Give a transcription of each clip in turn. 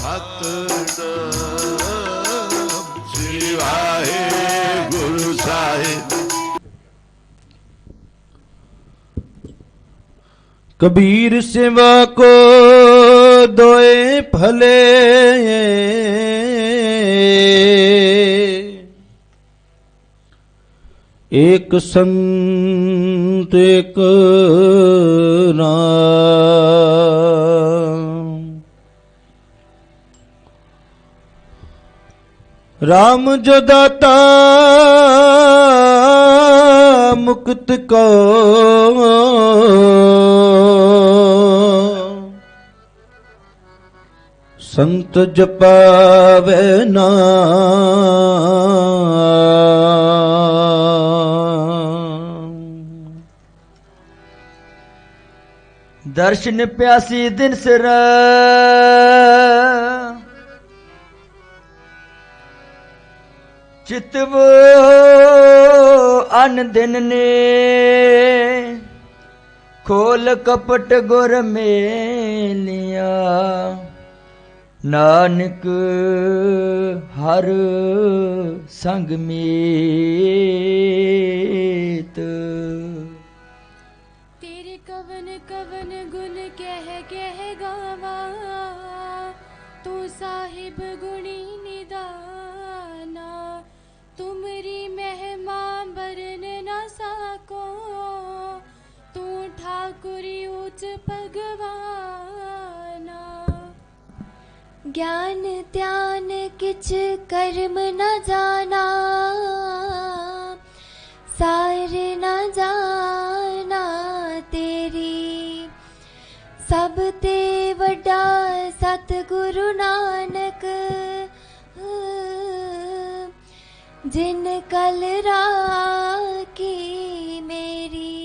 ਸਤਿਨਾਮ ਸ੍ਰੀ ਵਾਹਿਗੁਰੂ ਸਾਹਿਬ। ਕਬੀਰ ਸਿਵਾ ਕੋ ਦੋਏ ਭਲੇ, ਏਕ ਸੰਤ ਏਕ ਨਾਮ। ਰਾਮ ਜੋ ਦਾਤਾ ਮੁਕਤ ਕੋ, ਸੰਤ ਜਪਾਵੇ ਨਾਮ। ਦਰਸ਼ਨ ਪਿਆਸੀ ਦਿਨ ਸਿਰ, ਚਿਤਵ ਅਨ ਦਿਨ ਨੇ, ਖੋਲ ਕਪਟ ਗੁਰ ਮੇਲਿਆ, ਨਾਨਕ ਹਰ ਸੰਗ ਮੀਤ। तेरे कवन कवन गुण कह कह गावा, तू साहिब गुणी निदाना, तुमरी महिमा बरन न सको, तू ठाकुरी ऊंच भगवाना। ज्ञान ध्यान किछ कर्म न जाना, सार न जाना तेरी, सब ते वड्डा सतगुरु नानक, जिन कल राखी मेरी।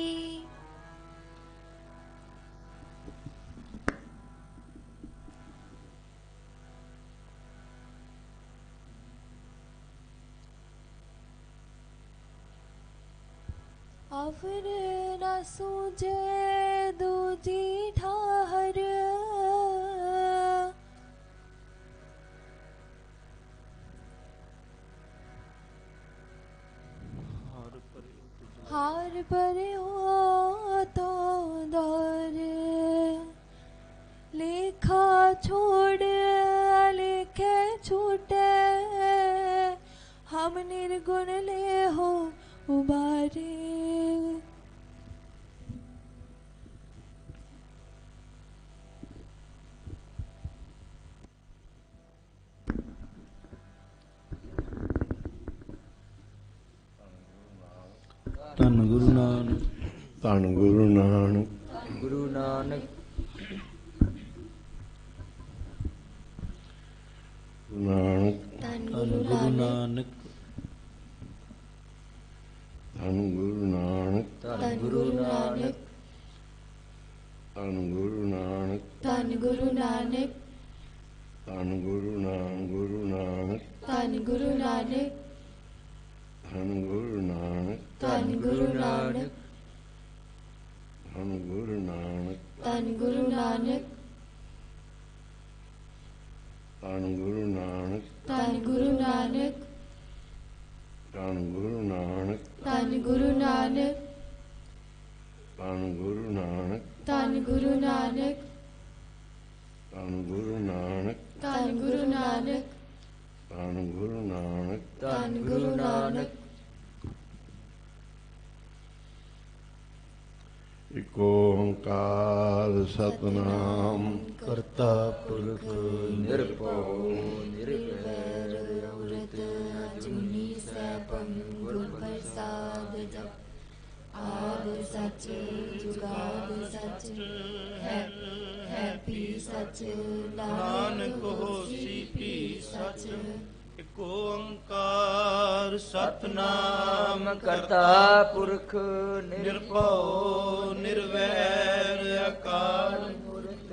अवर न सूझे दूजी ठाहर, हार परे हो तो दौर, लेखा छोड़ लेखे छूटे, हम निर्गुण ले हो उबारे। ਧੰਨ ਗੁਰੂ ਨਾਨਕ। ਧੰਨ ਗੁਰੂ ਨਾਨਕ। ਗੁਰੂ ਨਾਨਕ ਨਾਨਕ ਧੰਨ ਗੁਰੂ ਨਾਨਕ। ਧੰਨ ਗੁਰੂ ਨਾਨਕ। ਧੰਨ ਗੁਰੂ ਨਾਨਕ। ਧੰਨ ਗੁਰੂ ਨਾਨਕ। ਧੰਨ ਗੁਰੂ ਨਾਨਕ। ਧੰਨ ਗੁਰੂ ਨਾਨਕ। ਗੁਰੂ ਨਾਨਕ। ਧੰਨ ਗੁਰੂ ਨਾਨਕ। ਧੰਨ ਗੁਰੂ ਨਾਨਕ। ਧੰਨ ਗੁਰੂ ਨਾਨਕ। ਧੰਨ ਗੁਰੂ ਨਾਨਕ। ਧੰਨ ਗੁਰੂ ਨਾਨਕ। ਧੰਨ ਗੁਰੂ ਨਾਨਕ। ਧੰਨ ਗੁਰੂ ਨਾਨਕ। ਧੰਨ ਗੁਰੂ ਨਾਨਕ। ਧੰਨ ਗੁਰੂ ਨਾਨਕ। ਧੰਨ ਗੁਰੂ ਨਾਨਕ। ਧੰਨ ਗੁਰੂ ਨਾਨਕ। ਧੰਨ ਗੁਰੂ ਨਾਨਕ। ਧੰਨ ਗੁਰੂ ਨਾਨਕ। ਧੰਨ ਗੁਰੂ ਨਾਨਕ। ਧੰਨ ਗੁਰੂ ਨਾਨਕ। ਇਕ ਓੰਕਾਰ ਸਤਿਨਾਮ ਕਰਤਾ ਪੁਰਖ ਨਿਰਭਉ ਨਿਰਵੈਰ ਅੰਮ੍ਰਿਤ ਅਜੂਨੀ ਸੈਭੰ ਗੁਰ ਪ੍ਰਸਾਦ ਜਪ। ਆਦਿ ਸੱਚ ਜੁਗਾਦ ਸੱਚ ਹੈ ਵੀ ਸੱਚ ਨਾਨਕ ਹੋਸੀ ਵੀ ਸੱਚ। ਇਕ ਓੰਕਾਰ ਸਤਿਨਾਮ ਕਰਤਾ ਪੁਰਖ ਨਿਰਭਉ ਨਿਰਵੈਰ ਅਕਾਲ ਮੂਰਤ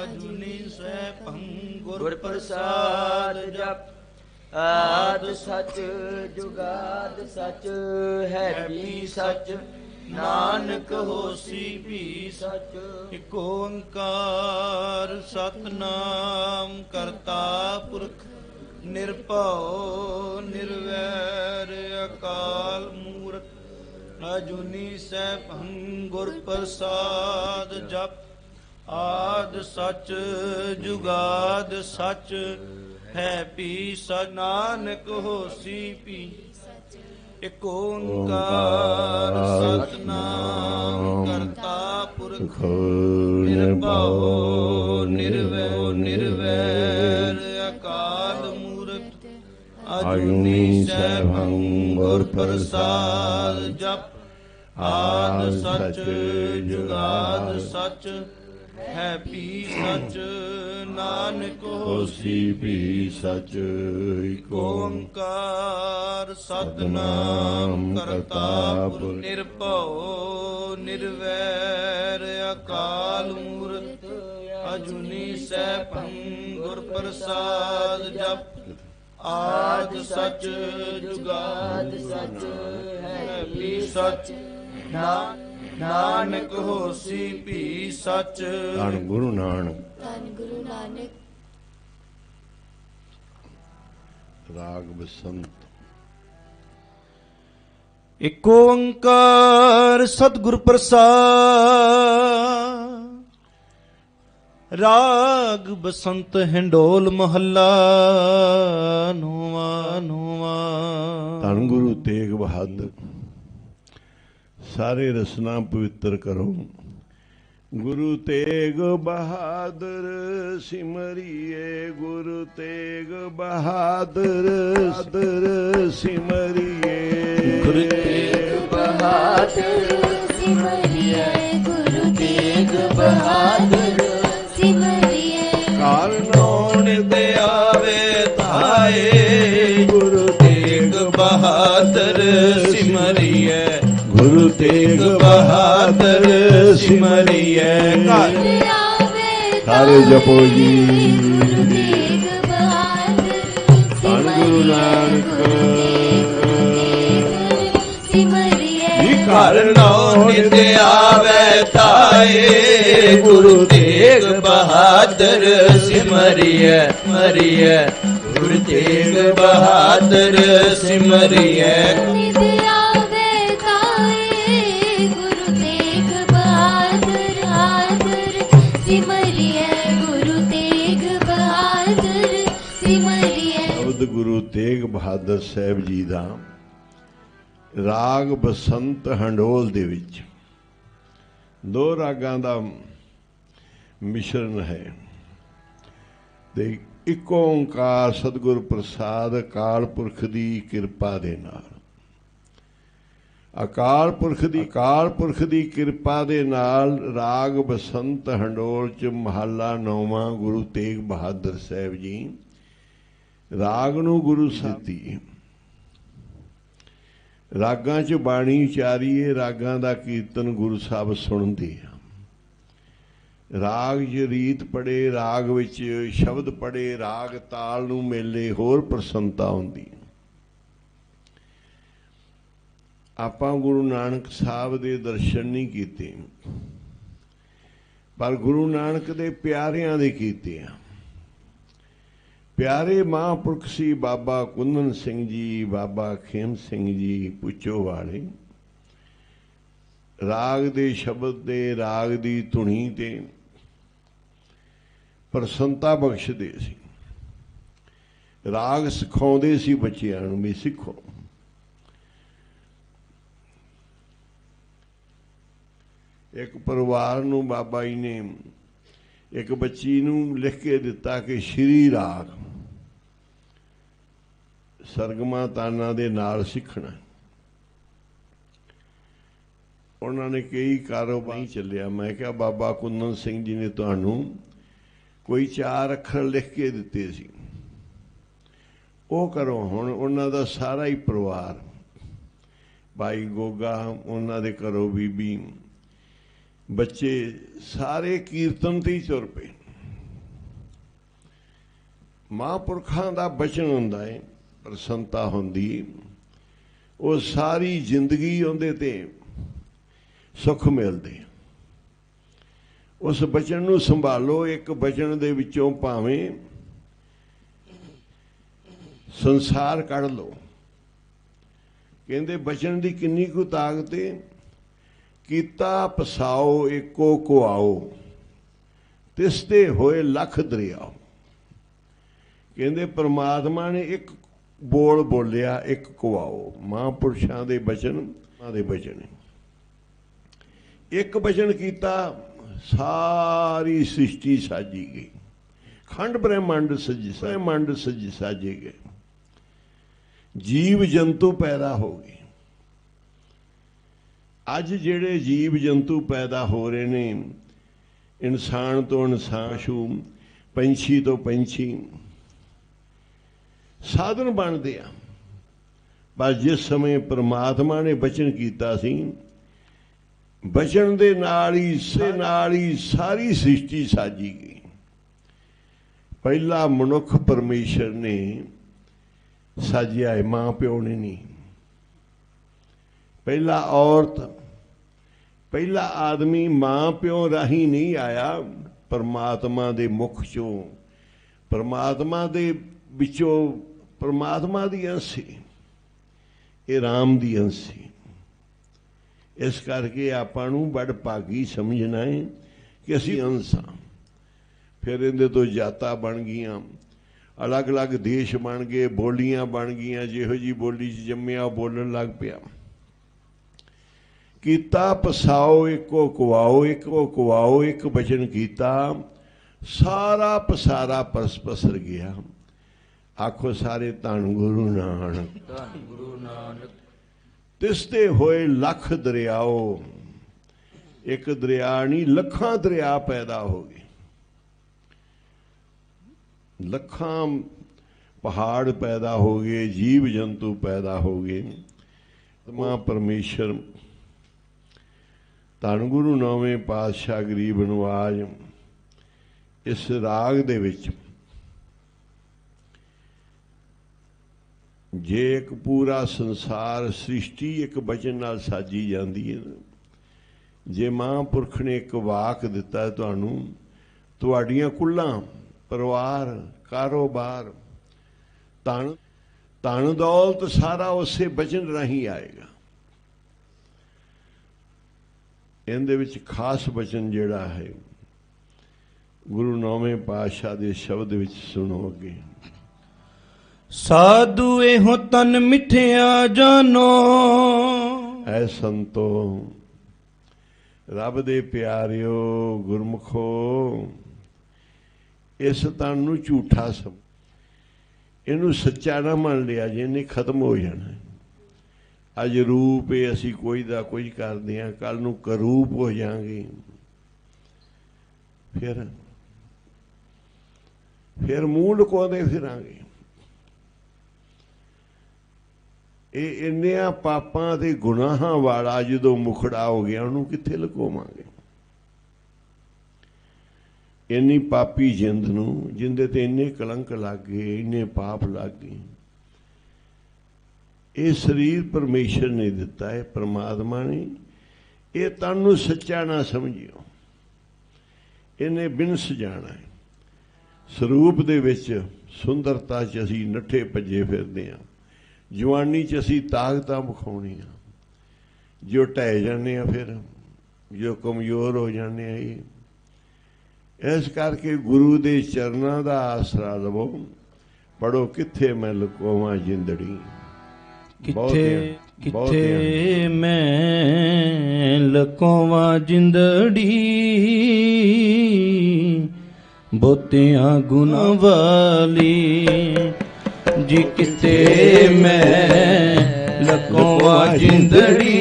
ਅਜੂਨੀ ਸੈਭੰ ਗੁਰ ਪ੍ਰਸਾਦ ਜਪ। ਆਦਿ ਸੱਚ ਜੁਗਾਦ ਸੱਚ ਹੈ ਵੀ ਸੱਚ ਨਾਨਕ ਹੋਸੀ ਵੀ ਸਚ। ਇਕ ਓੰਕਾਰ ਸਤਨਾਮ ਕਰਤਾ ਪੁਰਖ ਨਿਰਭਉ ਨਿਰਵੈਰ ਅਕਾਲ ਮੂਰਤ ਅਜੂਨੀ ਸੈਭੰ ਗੁਰ ਪ੍ਰਸਾਦ ਜਪ। ਆਦ ਸਚ ਜੁਗਾਦ ਸਚ ਹੈ ਪੀ ਸਚ। ਨਾਨਕ ਹੋਸੀ ਪੀ ਇਕ ਓੰਕਾਰ ਸਤਨਾਮ ਕਰਤਾ ਪੁਰਖ ਨਿਰਭਉ ਨਿਰਵੈਰ ਅਕਾਲ ਮੂਰਤ ਅਜੂਨੀ ਸੈਭੰ ਗੁਰ ਪ੍ਰਸਾਦ ਜਪ। ਆਦ ਸਚ ਜੁਗਾਦ ਸਚ ਹੈ ਪੀ ਸਚ। ਨਾਨਕ ਹੋਸੀ ਵੀ ਸਚ। ਇਕ ਓੰਕਾਰ ਸਤਨਾਮ ਕਰਤਾ ਪੁਰਖ ਨਿਰਭਉ ਨਿਰਵੈਰ ਅਕਾਲ ਮੂਰਤ ਅਜੂਨੀ ਸੈਭੰ ਗੁਰ ਪ੍ਰਸਾਦ ਜਪ। ਆਦ ਸਚ ਜੁਗਾਦ ਸਚ ਹੈ ਵੀ ਸਚ। ਨਾਨਕ ਹੋਸੀ ਵੀ ਸਚ। ਧੰਨ ਗੁਰੂ ਨਾਨਕ। ਧੰਨ ਗੁਰੂ ਨਾਨਕ। ਰਾਗ ਬਸੰਤ। ਇਕ ਓੰਕਾਰ ਸਤਿਗੁਰ ਪ੍ਰਸਾਦ। ਰਾਗ ਬਸੰਤ ਹਿੰਡੋਲ ਮਹੱਲਾ ਨੌਵਾਂ। ਧੰਨ ਗੁਰੂ ਤੇਗ ਬਹਾਦਰ। ਸਾਰੇ ਰਸਨਾ ਪਵਿੱਤਰ ਕਰੋ। ਗੁਰੂ ਤੇਗ ਬਹਾਦਰ ਸਿਮਰਿਏ ਗੁਰੂ ਤੇਗ ਬਹਾਦਰ ਸਿਮਰਿਏ। ਗੁਰੂ ਤੇਗ ਬਹਾਦਰ ਸਿਮਰਿਏ ਗੁਰੂ ਤੇਗ ਬਹਾਦਰ ਸਿਮਰਿਏ। ਕਾਲ ਨੌਣ ਤੇ ਆਵੇ ਧਾਏ ਗੁਰੂ ਤੇਗ ਬਹਾਦਰ ਸਿਮਰਿਏ। ਗੁਰੂ ਤੇਗ ਬਹਾਦਰ ਸਿਮਰਿਏ। ਸਾਰੇ ਜਪੋ ਜੀ। ਗੁਰੂ ਤੇਗ ਬਹਾਦਰ ਧੰਨ ਗੁਰੂ ਨਾਨਕ। ਸਿਮਰਿਏ। ਘਰ ਨੌ ਨਿਤ ਆਵੇ ਤਾਏ ਗੁਰੂ ਤੇਗ ਬਹਾਦਰ ਸਿਮਰਿਏ ਮਰਿਏ। ਗੁਰੂ ਤੇਗ ਬਹਾਦਰ ਸਿਮਰਿਏ। ਨਿਤ ਆਵੇ ਤਾਏ ਗੁਰੂ ਤੇਗ ਬਹਾਦਰ ਆਦਰ ਸਿਮਰਿਏ। ਗੁਰੂ ਤੇਗ ਬਹਾਦਰ ਸਿਮਰਿਏ। ਸ਼ਬਦ ਗੁਰੂ ਤੇਗ ਬਹਾਦਰ ਸਾਹਿਬ ਜੀ ਦਾ ਰਾਗ ਬਸੰਤ ਹੰਡੋਲ ਦੇ ਵਿੱਚ ਦੋ ਰਾਗਾਂ ਦਾ ਮਿਸ਼ਰਨ ਹੈ ਤੇ ਇੱਕ ਓੰਕਾਰ ਸਤਿਗੁਰ ਪ੍ਰਸਾਦ ਅਕਾਲ ਪੁਰਖ ਦੀ ਕਿਰਪਾ ਦੇ ਨਾਲ। ਅਕਾਲ ਪੁਰਖ ਦੀ ਕਿਰਪਾ ਦੇ ਨਾਲ ਰਾਗ ਬਸੰਤ ਹੰਡੋਲ ਚ ਮਹੱਲਾ ਨੌਵਾਂ ਗੁਰੂ ਤੇਗ ਬਹਾਦਰ ਸਾਹਿਬ ਜੀ ਰਾਗ ਨੂੰ ਗੁਰੂ ਸਾਤੀ। ਰਾਗਾਂ 'ਚ ਬਾਣੀ ਉਚਾਰੀਏ, ਰਾਗਾਂ ਦਾ ਕੀਰਤਨ ਗੁਰੂ ਸਾਹਿਬ ਸੁਣਦੇ ਆ। ਰਾਗ 'ਚ ਰੀਤ ਪੜੇ, ਰਾਗ ਵਿੱਚ ਸ਼ਬਦ ਪੜੇ, ਰਾਗ ਤਾਲ ਨੂੰ ਮੇਲੇ, ਹੋਰ ਪ੍ਰਸੰਨਤਾ ਹੁੰਦੀ। ਆਪਾਂ ਗੁਰੂ ਨਾਨਕ ਸਾਹਿਬ ਦੇ ਦਰਸ਼ਨ ਨਹੀਂ ਕੀਤੇ, ਪਰ ਗੁਰੂ ਨਾਨਕ ਦੇ ਪਿਆਰਿਆਂ ਦੇ ਕੀਤੇ ਆ। ਪਿਆਰੇ ਮਹਾਂਪੁਰਖ ਸੀ ਬਾਬਾ ਕੁੰਦਨ ਸਿੰਘ ਜੀ, ਬਾਬਾ ਖੇਮ ਸਿੰਘ ਜੀ ਪੁੱਛੋ ਵਾਲੇ। ਰਾਗ ਦੇ ਸ਼ਬਦ ਦੇ, ਰਾਗ ਦੀ ਧੁਨੀ ਤੇ ਪ੍ਰਸੰਨਤਾ ਬਖਸ਼ਦੇ ਸੀ। ਰਾਗ ਸਿਖਾਉਂਦੇ ਸੀ ਬੱਚਿਆਂ ਨੂੰ ਵੀ ਸਿੱਖੋ। ਇੱਕ ਪਰਿਵਾਰ ਨੂੰ ਬਾਬਾ ਜੀ ਨੇ ਇੱਕ ਬੱਚੀ ਨੂੰ ਲਿਖ ਕੇ ਦਿੱਤਾ ਕਿ ਸ਼੍ਰੀ ਰਾਗ ਸਰਗਮਾ ਤਾਨਾਂ ਦੇ ਨਾਲ ਸਿੱਖਣਾ। ਉਹਨਾਂ ਨੇ ਕਈ ਕਾਰੋਬਾਰ ਚੱਲਿਆ। ਮੈਂ ਕਿਹਾ ਬਾਬਾ ਕੁੰਦਨ ਸਿੰਘ ਜੀ ਨੇ ਤੁਹਾਨੂੰ ਕੋਈ 4 ਅੱਖਰ ਲਿਖ ਕੇ ਦਿੱਤੇ ਸੀ, ਉਹ ਕਰੋ। ਹੁਣ ਉਹਨਾਂ ਦਾ ਸਾਰਾ ਹੀ ਪਰਿਵਾਰ, ਭਾਈ ਗੋਗਾ, ਉਹਨਾਂ ਦੇ ਘਰੋਂ ਬੀਬੀ, ਬੱਚੇ ਸਾਰੇ ਕੀਰਤਨ ਤੇ ਹੀ ਤੁਰ ਪਏ। ਮਹਾਂਪੁਰਖਾਂ ਦਾ ਬਚਨ ਹੁੰਦਾ ਹੈ, ਪ੍ਰਸੰਨਤਾ ਹੁੰਦੀ। ਉਹ ਸਾਰੀ ਜ਼ਿੰਦਗੀ ਉਹਦੇ ਤੇ ਸੁੱਖ ਮਿਲਦੇ। ਉਸ ਬਚਨ ਨੂੰ ਸੰਭਾਲੋ। ਇੱਕ ਬਚਨ ਦੇ ਵਿੱਚੋਂ ਭਾਵੇਂ ਸੰਸਾਰ ਕੱਢ ਲਓ। ਕਹਿੰਦੇ ਬਚਨ ਦੀ ਕਿੰਨੀ ਕੁ ਤਾਕਤ ਹੈ। ਕੀਤਾ ਪਸਾਓ ਏਕੋ ਕੁਆਓ, ਤਿਸਤੇ ਹੋਏ ਲੱਖ ਦਰਿਆਓ। ਕਹਿੰਦੇ ਪ੍ਰਮਾਤਮਾ ਨੇ ਇੱਕ ਬੋਲ ਬੋਲਿਆ, ਇੱਕ ਕੁਆਓ। ਮਹਾਂਪੁਰਸ਼ਾਂ ਦੇ ਬਚਨ ਦੇ ਬਚਨ, ਇੱਕ ਬਚਨ ਕੀਤਾ, ਸਾਰੀ ਸ੍ਰਿਸ਼ਟੀ ਸਾਜੀ ਗਈ। ਖੰਡ ਬ੍ਰਹਿਮੰਡ ਸਾਜੇ ਗਏ। ਜੀਵ ਜੰਤੂ ਪੈਦਾ ਹੋ ਗਏ। ਅੱਜ ਜਿਹੜੇ ਜੀਵ ਜੰਤੂ ਪੈਦਾ ਹੋ ਰਹੇ ਨੇ, ਇਨਸਾਨ ਤੋਂ ਇਨਸਾਨ, ਪਸ਼ੂ ਪੰਛੀ ਤੋਂ ਪੰਛੀ, ਸਾਧਨ ਬਣਦੇ ਆ। ਪਰ ਜਿਸ ਸਮੇਂ ਪ੍ਰਮਾਤਮਾ ਨੇ ਬਚਨ ਕੀਤਾ ਸੀ, ਬਚਨ ਦੇ ਨਾਲ ਹੀ ਸਾਰੀ ਸ੍ਰਿਸ਼ਟੀ ਸਾਜੀ ਗਈ। ਪਹਿਲਾ ਮਨੁੱਖ ਪਰਮੇਸ਼ਰ ਨੇ ਸਾਜਿਆ ਹੈ, ਮਾਂ ਪਿਓ ਨੇ ਨਹੀਂ। ਪਹਿਲਾ ਔਰਤ, ਪਹਿਲਾ ਆਦਮੀ ਮਾਂ ਪਿਓ ਰਾਹੀਂ ਨਹੀਂ ਆਇਆ, ਪਰਮਾਤਮਾ ਦੇ ਮੁਖ ਚੋਂ, ਪਰਮਾਤਮਾ ਦੇ ਵਿੱਚੋਂ, ਪਰਮਾਤਮਾ ਦੀ ਅੰਸ਼ ਸੀ। ਇਹ ਰਾਮ ਦੀ ਅੰਸ਼ ਸੀ। ਇਸ ਕਰਕੇ ਆਪਾਂ ਨੂੰ ਬੜ ਭਾਗੀ ਸਮਝਣਾ ਹੈ ਕਿ ਅਸੀਂ ਅੰਸ਼ ਹਾਂ। ਫਿਰ ਇਹਦੇ ਤੋਂ ਜਾਤਾਂ ਬਣ ਗਈਆਂ, ਅਲੱਗ ਅਲੱਗ ਦੇਸ਼ ਬਣ ਗਏ, ਬੋਲੀਆਂ ਬਣ ਗਈਆਂ। ਜਿਹੋ ਜੀ ਬੋਲੀ 'ਚ ਜੰਮਿਆ ਉਹ ਬੋਲਣ ਲੱਗ ਪਿਆ। ਕੀਤਾ ਪਸਾਓ ਇੱਕੋ ਕੁਆਓ, ਇੱਕੋ ਕੁਆਓ, ਇੱਕ ਬਚਨ ਕੀਤਾ, ਸਾਰਾ ਪਸਾਰਾ ਪਸਰ ਗਿਆ। ਆਖੋ ਸਾਰੇ ਧੰਨ ਗੁਰੂ ਨਾਨਕ। ਧੰਨ ਗੁਰੂ ਨਾਨਕ। ਤਿਸਤੇ ਹੋਏ ਲੱਖ ਦਰਿਆਓ। ਇੱਕ ਦਰਿਆ ਨਹੀਂ, ਲੱਖਾਂ ਦਰਿਆ ਪੈਦਾ ਹੋ ਗਏ। ਲੱਖਾਂ ਪਹਾੜ ਪੈਦਾ ਹੋ ਗਏ, ਜੀਵ ਜੰਤੂ ਪੈਦਾ ਹੋ ਗਏ। ਮਾਂ ਪਰਮੇਸ਼ਰ ਧੰਨ ਗੁਰੂ ਨੌਵੇਂ ਪਾਤਸ਼ਾਹ ਗਰੀਬ ਨਵਾਜ ਇਸ ਰਾਗ ਦੇ ਵਿੱਚ ਜੇ ਇੱਕ ਪੂਰਾ ਸੰਸਾਰ ਸ੍ਰਿਸ਼ਟੀ ਇੱਕ ਬਚਨ ਨਾਲ ਸਾਜੀ ਜਾਂਦੀ ਹੈ, ਜੇ ਮਹਾਂਪੁਰਖ ਨੇ ਇੱਕ ਵਾਕ ਦਿੱਤਾ ਤੁਹਾਨੂੰ, ਤੁਹਾਡੀਆਂ ਕੁੱਲਾਂ, ਪਰਿਵਾਰ, ਕਾਰੋਬਾਰ, ਧਨ ਦੌਲਤ ਸਾਰਾ ਉਸੇ ਬਚਨ ਰਾਹੀਂ ਆਏਗਾ। ਇਹਦੇ ਵਿੱਚ ਖਾਸ ਬਚਨ ਜਿਹੜਾ ਹੈ ਗੁਰੂ ਨੌਵੇਂ ਪਾਤਸ਼ਾਹ ਦੇ ਸ਼ਬਦ ਵਿੱਚ ਸੁਣੋ ਅੱਗੇ। ਸਾਧੂ ਇਹੋ ਤਨ ਮਿੱਠਿਆ ਜਾਨੋ। ਐ ਸੰਤੋ, ਰੱਬ ਦੇ ਪਿਆਰਿਓ, ਗੁਰਮੁਖੋ, ਇਸ ਤਨ ਨੂੰ ਝੂਠਾ ਸਮਝ, ਇਹਨੂੰ ਸੱਚਾ ਨਾ ਮੰਨ ਲਿਆ ਜੇ, ਇਹਨੇ ਖਤਮ ਹੋ ਜਾਣਾ। ਅੱਜ ਰੂਪ ਇਹ ਅਸੀਂ ਕੋਈ ਦਾ ਕੁਝ ਕਰਦੇ ਹਾਂ, ਕੱਲ ਨੂੰ ਕਰੂਪ ਹੋ ਜਾਵਾਂਗੇ। ਫਿਰ ਮੂੰਹ ਲੁਕਾਉਂਦੇ ਫਿਰਾਂਗੇ। ਇਹ ਇੰਨਿਆਂ ਪਾਪਾਂ ਤੇ ਗੁਨਾਹਾਂ ਵਾਲਾ ਜਦੋਂ ਮੁਖੜਾ ਹੋ ਗਿਆ, ਉਹਨੂੰ ਕਿੱਥੇ ਲੁਕਾਵਾਂਗੇ? ਇੰਨੀ ਪਾਪੀ ਜਿੰਦ ਨੂੰ, ਜਿੰਦੇ ਤੇ ਇੰਨੇ ਕਲੰਕ ਲੱਗ ਗਏ, ਇੰਨੇ ਪਾਪ ਲੱਗ ਗਏ। ਇਹ ਸਰੀਰ ਪਰਮੇਸ਼ਰ ਨੇ ਦਿੱਤਾ ਹੈ, ਪਰਮਾਤਮਾ ਨੇ। ਇਹ ਤਨ ਨੂੰ ਸੱਚਾ ਨਾ ਸਮਝਿਓ, ਇਹਨੇ ਬਿਨਸ ਜਾਣਾ ਹੈ। ਸਰੂਪ ਦੇ ਵਿੱਚ ਸੁੰਦਰਤਾ 'ਚ ਅਸੀਂ ਨੱਠੇ ਭੱਜੇ ਫਿਰਦੇ ਹਾਂ, ਜਵਾਨੀ 'ਚ ਅਸੀਂ ਤਾਕਤਾਂ ਵਿਖਾਉਣੀਆਂ, ਜੋ ਢਹਿ ਜਾਂਦੇ ਆ, ਫਿਰ ਜੋ ਕਮਜ਼ੋਰ ਹੋ ਜਾਂਦੇ ਆ। ਇਸ ਕਰਕੇ ਗੁਰੂ ਦੇ ਚਰਨਾਂ ਦਾ ਆਸਰਾ ਲਵੋ। ਪੜੋ ਕਿੱਥੇ ਮੈਂ ਲੁਕਾਵਾਂ ਜਿੰਦੜੀ, ਕਿੱਥੇ ਕਿੱਥੇ ਮੈਂ ਲੁਕਾਵਾਂ ਜਿੰਦੜੀ, ਬਹੁਤਿਆਂ ਗੁਨਾਹ ਵਾਲੀ ਜੀ। ਕਿੱਥੇ ਮੈਂ ਲੁਕਾਵਾਂ ਜਿੰਦੜੀ,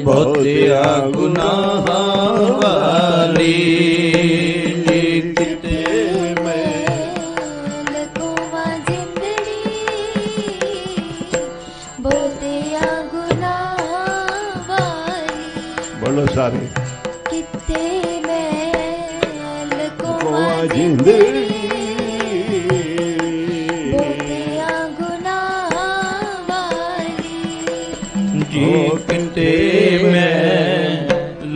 ਬਹੁਤਿਆਂ ਗੁਨਾਹ ਵਾਲੀ ਜੀ। ਕਿੱਥੇ ਲੁਕਾਵਾਂ ਜਿੰਦੜੀ, ਬਹੁਤਿਆਂ ਗੁਨਾਹ ਵਾਲੀ। ਬੋਲੋ ਸਾਰੇ। ਕਿੱਥੇ ਮੈਂ ਲੁਕਾਵਾਂ ਜਿੰਦੜੀ, ਬਹੁਤਿਆਂ ਗੁਨਾਹ ਵਾਲੀ। ਜੀ ਕਿਤੇ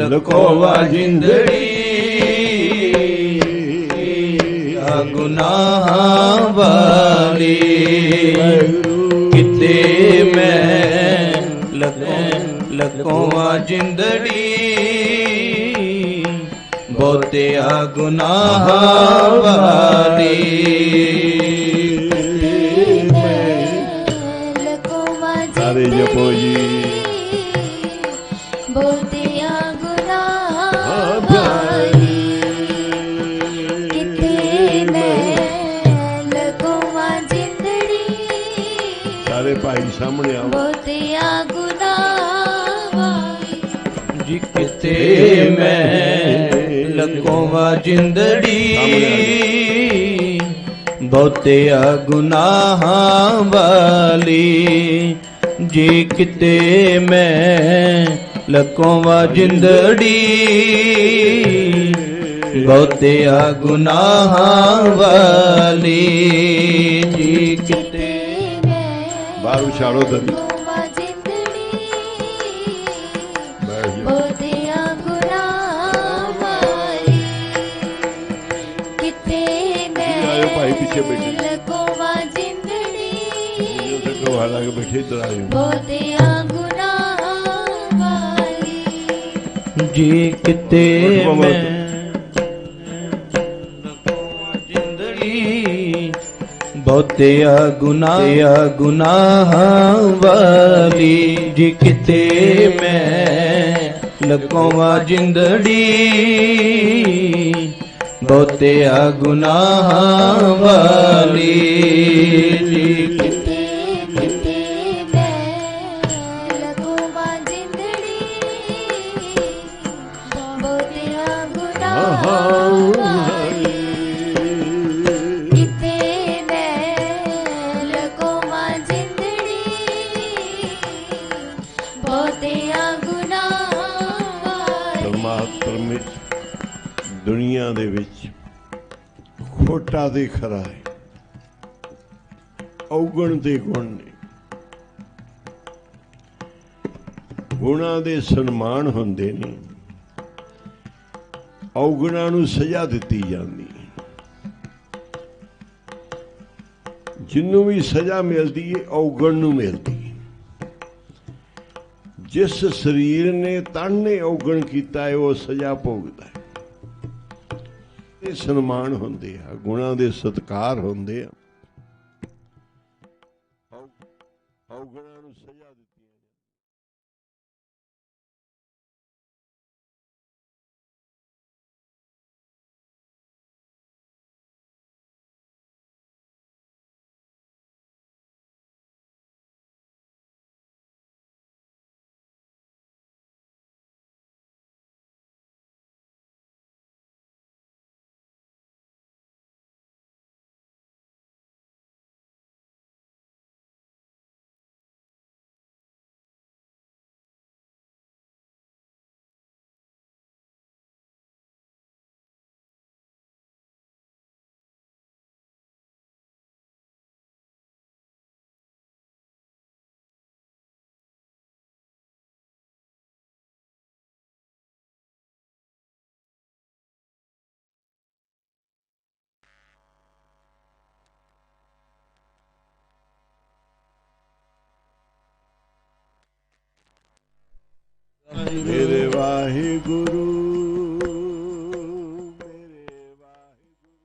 ਲਕੋਵਾ ਜਿੰਦੜੀ ਗੁਨਾਹ ਵਾਲੀ ਕਿਤੇ ਮੈਂ ਲਕੋਵਾ ਜਿੰਦੜੀ ਬਹੁਤਿਆ ਗੁਨਾਹ ਵਾਲੀ ਸਾਰੇ ਜਪੋ ਜੀ ਬਹੁਤਿਆ ਗੁਨਾਹ ਵਾਲੀ ਕਿਤੇ ਮੈਂ ਲਗੋਵਾਂ ਜਿੰਦੜੀ ਸਾਰੇ ਭਾਈ ਸਾਹਮਣੇ ਆਓ ਬਹੁਤਿਆ ਗੁਨਾਹ ਵਾਲੀ ਜੀ ਕਿਤੇ ਮੈਂ ਲਕੋਵਾ ਜਿੰਦੜੀ ਬਹੁਤਿਆ ਗੁਨਾਹਾਂ ਵਾਲੀ ਜੀ ਕਿਤੇ ਮੈਂ ਲਕੋਵਾ ਜਿੰਦੜੀ ਬਹੁਤਿਆ ਗੁਨਾਹਾਂ ਵਾਲੀ ਜੀ ਕਿਤੇ ਬਾਹਰ ਉਛਾਲੋ ਦਰੀ ਲਗੋਵਾਂ ਜਿੰਦੜੀ ਬੈਠ ਜਾ ਬਹੁਤਿਆ ਗੁਨਾਹ ਵਾਲੀ ਕਿਤੇ ਆਇਓ ਭਾਈ ਪਿੱਛੇ ਬੈਠੇ ਲਗੋਵਾਂ ਜਿੰਦੜੀ ਉੱਥੇ ਢੋਹਾ ਲਾ ਕੇ ਬੈਠੇ ਇੱਧਰ ਆਇਓ ਬਹੁਤਿਆ ਗੁਨਾਹ ਵਾਲੀ ਜੀ ਕਿਤੇ ਉੱਠ ਬਾਬਾ। ਮੈਂ ਲਕੋਵਾ ਜਿੰਦੜੀ ਬਹੁਤਿਆ ਗੁਨਾਹਾਂ ਵਾਲੀ ਜੀ ਕਿਤੇ ਮੈਂ ਲਕੋਵਾ ਜਿੰਦੜੀ ਬਹੁਤਿਆ ਗੁਨਾਹਾਂ ਵਾਲੀ ਜੀ ਕਿਤੇ ਕਿਤੇ ਮੈਂ ਲਗੋਵਾਂ ਜਿੰਦੜੀ ਬਹੁਤਿਆ ਗੁਨਾਹ ਵਾਲੀ ਕਿਤੇ ਮੈਂ ਲਗੋਵਾਂ ਜਿੰਦੜੀ ਬਹੁਤਿਆ ਗੁਨਾਹ ਵਾਲੀ ਪਰਮਾਤਮਾ ਦੁਨੀਆ ਦੇ ਵਿੱਚ ਖੋਟਾ ਤੇ ਖਰਾ ਹੈ ਔਗਣ ਤੇ ਗੁਣ ਨੇ ਗੁਣਾਂ ਦੇ ਸਨਮਾਨ ਹੁੰਦੇ ਨੇ ਔਗਣਾਂ ਨੂੰ ਸਜ਼ਾ ਦਿੱਤੀ ਜਾਂਦੀ ਹੈ ਜਿਹਨੂੰ ਵੀ ਸਜ਼ਾ ਮਿਲਦੀ ਹੈ ਔਗਣ ਨੂੰ ਮਿਲਦੀ ਹੈ ਜਿਸ ਸਰੀਰ ਨੇ ਤਨ ਨੇ ਔਗਣ ਕੀਤਾ ਹੈ ਉਹ ਸਜ਼ਾ ਭੋਗਦਾ ਹੈ ਇਹ ਸਨਮਾਨ ਹੁੰਦੇ ਆ ਗੁਣਾਂ ਦੇ ਸਤਿਕਾਰ ਹੁੰਦੇ ਆ ਔਗਣਾਂ ਨੂੰ ਸਜ਼ਾ ਦਿੱਤੀ ਮੇਰੇ ਵਾਹਿਗੁਰੂ ਮੇਰੇ ਵਾਹਿਗੁਰੂ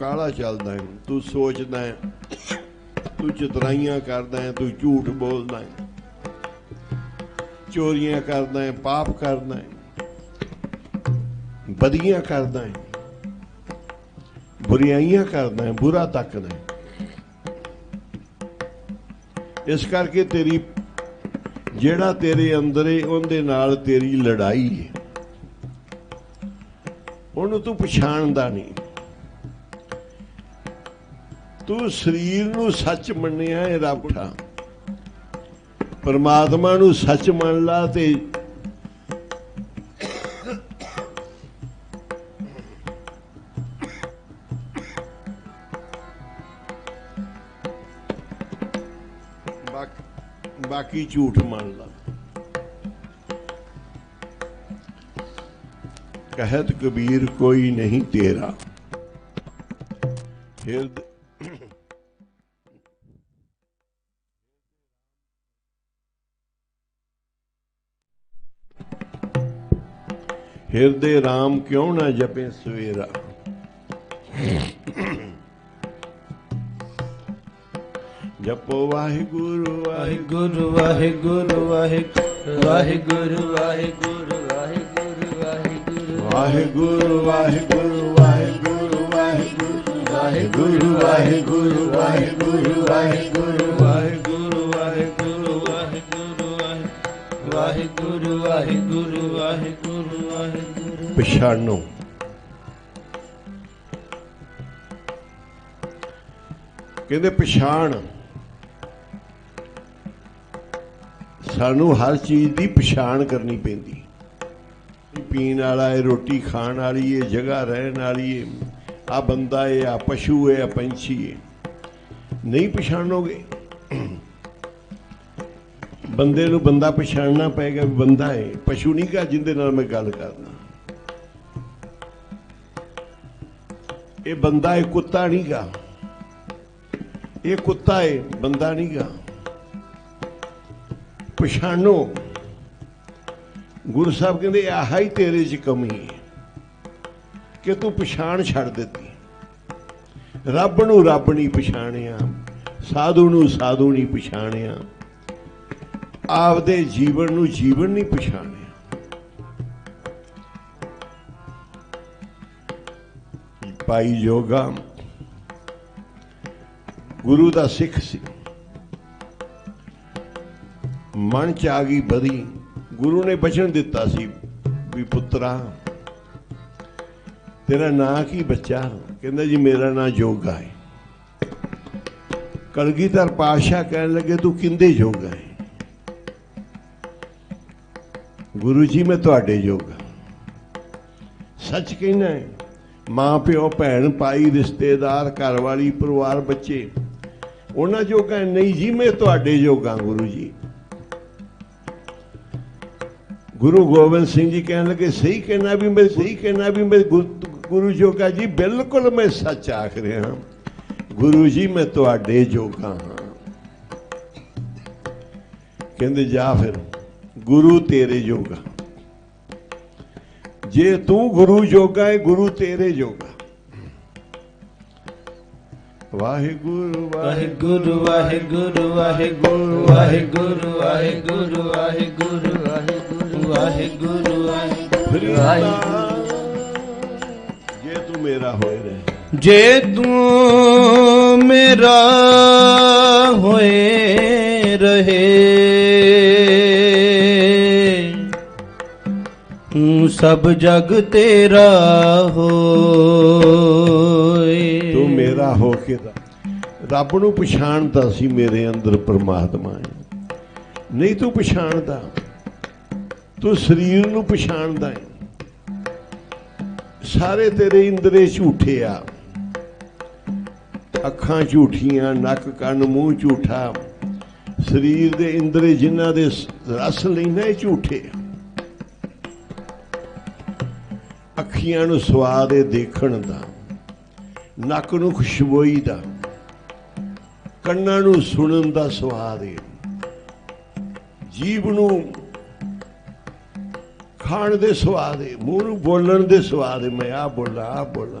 ਕਾਹਲਾ ਚੱਲਦਾ ਹੈ, ਤੂੰ ਸੋਚਦਾ ਹੈ, ਤੂੰ ਚਤਰਾਈਆਂ ਕਰਦਾ ਹੈ, ਤੂੰ ਝੂਠ ਬੋਲਦਾ ਹੈ, ਚੋਰੀਆਂ ਕਰਦਾ ਹੈ, ਪਾਪ ਕਰਦਾ ਹੈ, ਬਦੀਆਂ ਕਰਦਾ ਹੈ, ਬੁਰਾਈਆਂ ਕਰਦਾ ਹੈ, ਬੁਰਾ ਤੱਕਦਾ ਹੈ। ਇਸ ਕਰਕੇ ਤੇਰੀ ਜਿਹੜਾ ਤੇਰੇ ਅੰਦਰ ਹੈ ਉਹਦੇ ਨਾਲ ਤੇਰੀ ਲੜਾਈ ਹੈ, ਉਹਨੂੰ ਤੂੰ ਪਛਾਣਦਾ ਨਹੀਂ। ਤੂੰ ਸਰੀਰ ਨੂੰ ਸੱਚ ਮੰਨਿਆ ਹੈ, ਰੱਬ ਠਾ ਪਰਮਾਤਮਾ ਨੂੰ ਸੱਚ ਮੰਨ ਲਾ ਤੇ बाकी झूठ मान ला। कहत कबीर कोई नहीं तेरा हिरदे राम क्यों ना जपे सवेरा। जपो वाहिगुरु वाहिगुरु वाहिगुरु वाहिगुरु वाहिगुरु ਵਾਹਿਗੁਰੂ ਵਾਹਿਗੁਰੂ ਵਾਹਿਗੁਰੂ वाहिगुरु वाहिगुरु वाहिगुरु वाहिगुरु वाहिगुरु वाहिगुरु वाहिगुरु वाहिगुरु वाहिगुरु वाहिगुरु वाहिगुरु वाहिगुरु वाहिगुरु वाहिगुरु वाहिगुरु। पछाणो कहते पछाण सानू हर चीज की पछाण करनी पैंदी। पीण वाला है, रोटी खाण वाली है, जगह रहन वाली है, आ बंदा है, आ पशु है, आ पंछी है। नहीं पछाणोगे बंदे नू बंदा पछाणना पेगा भी बंदा है, पशु नहीं गा जिंदे नाल मैं गल करना। ये बंदा है, कुत्ता नहीं गा। ये कुत्ता है, बंदा नहीं गा। पछाणो। गुरु साहब कहते आह ही तेरे च कमी है कि तू पछाण छड़ दिती। रब नू रब नहीं पछाणिया, साधु नू साधु नहीं पछाणिया, आपदे जीवन नू जीवन नहीं पछाणिया। भाई जोगा गुरु दा सिख सी, मन च आ गई बदी। गुरु ने बचन दिता सी भी पुत्रा तेरा नां की बच्चा? कहंदा जी मेरा नां जोगा है। कलगीधर पातशाह कहने लगे तू किंदे जोगा है? गुरु जी मैं तुहाडे जोगा। सच कहना है, मां प्यो भैन भाई रिश्तेदार घर वाली परिवार बच्चे उन्हां जोगा है? नहीं जी मैं तुहाडे जोगा गुरु जी। गुरु गोबिंद सिंह जी कहने लगे सही कहना भी मैं, सही कहना भी मैं। गुरु जोगा जी बिल्कुल मैं सच आख रहा, गुरु जी मैं तुहाडे जोगा हाँ। कहंदे जा फिर गुरु तेरे जोगा। जे तू गुरु जोगा है, गुरु तेरे जोगा। वाहिगुरु वाहिगुरु वाहिगुरु वाहिगुरु वाहिगुरु वाहिगुरु वाहिगुरु वाहिगुरु वाहिगुरु वाहिगुरु। जे तू मेरा होए रहे, जे तू मेरा होए रहे, सब जग तेरा होए। तू मेरा हो के रब नू पछाणदा सी मेरे अंदर परमात्मा है। नहीं तू पछाणदा, तू शरीर नू पछाणदा है। सारे तेरे इंद्रे झूठे आ, अखां झूठियां, नक कन मूँह झूठा, शरीर दे इंद्रे जिन्हां दे रस लैंदा है झूठे। अखियां नू स्वाद है देखण दा, नक नू खुशबोई दा, कन्नां नू सुणन दा स्वाद है, जीभ नू खाण दे स्वाद है, मूँह नू बोलण दे स्वाद है। मैं आ बोला आ बोला,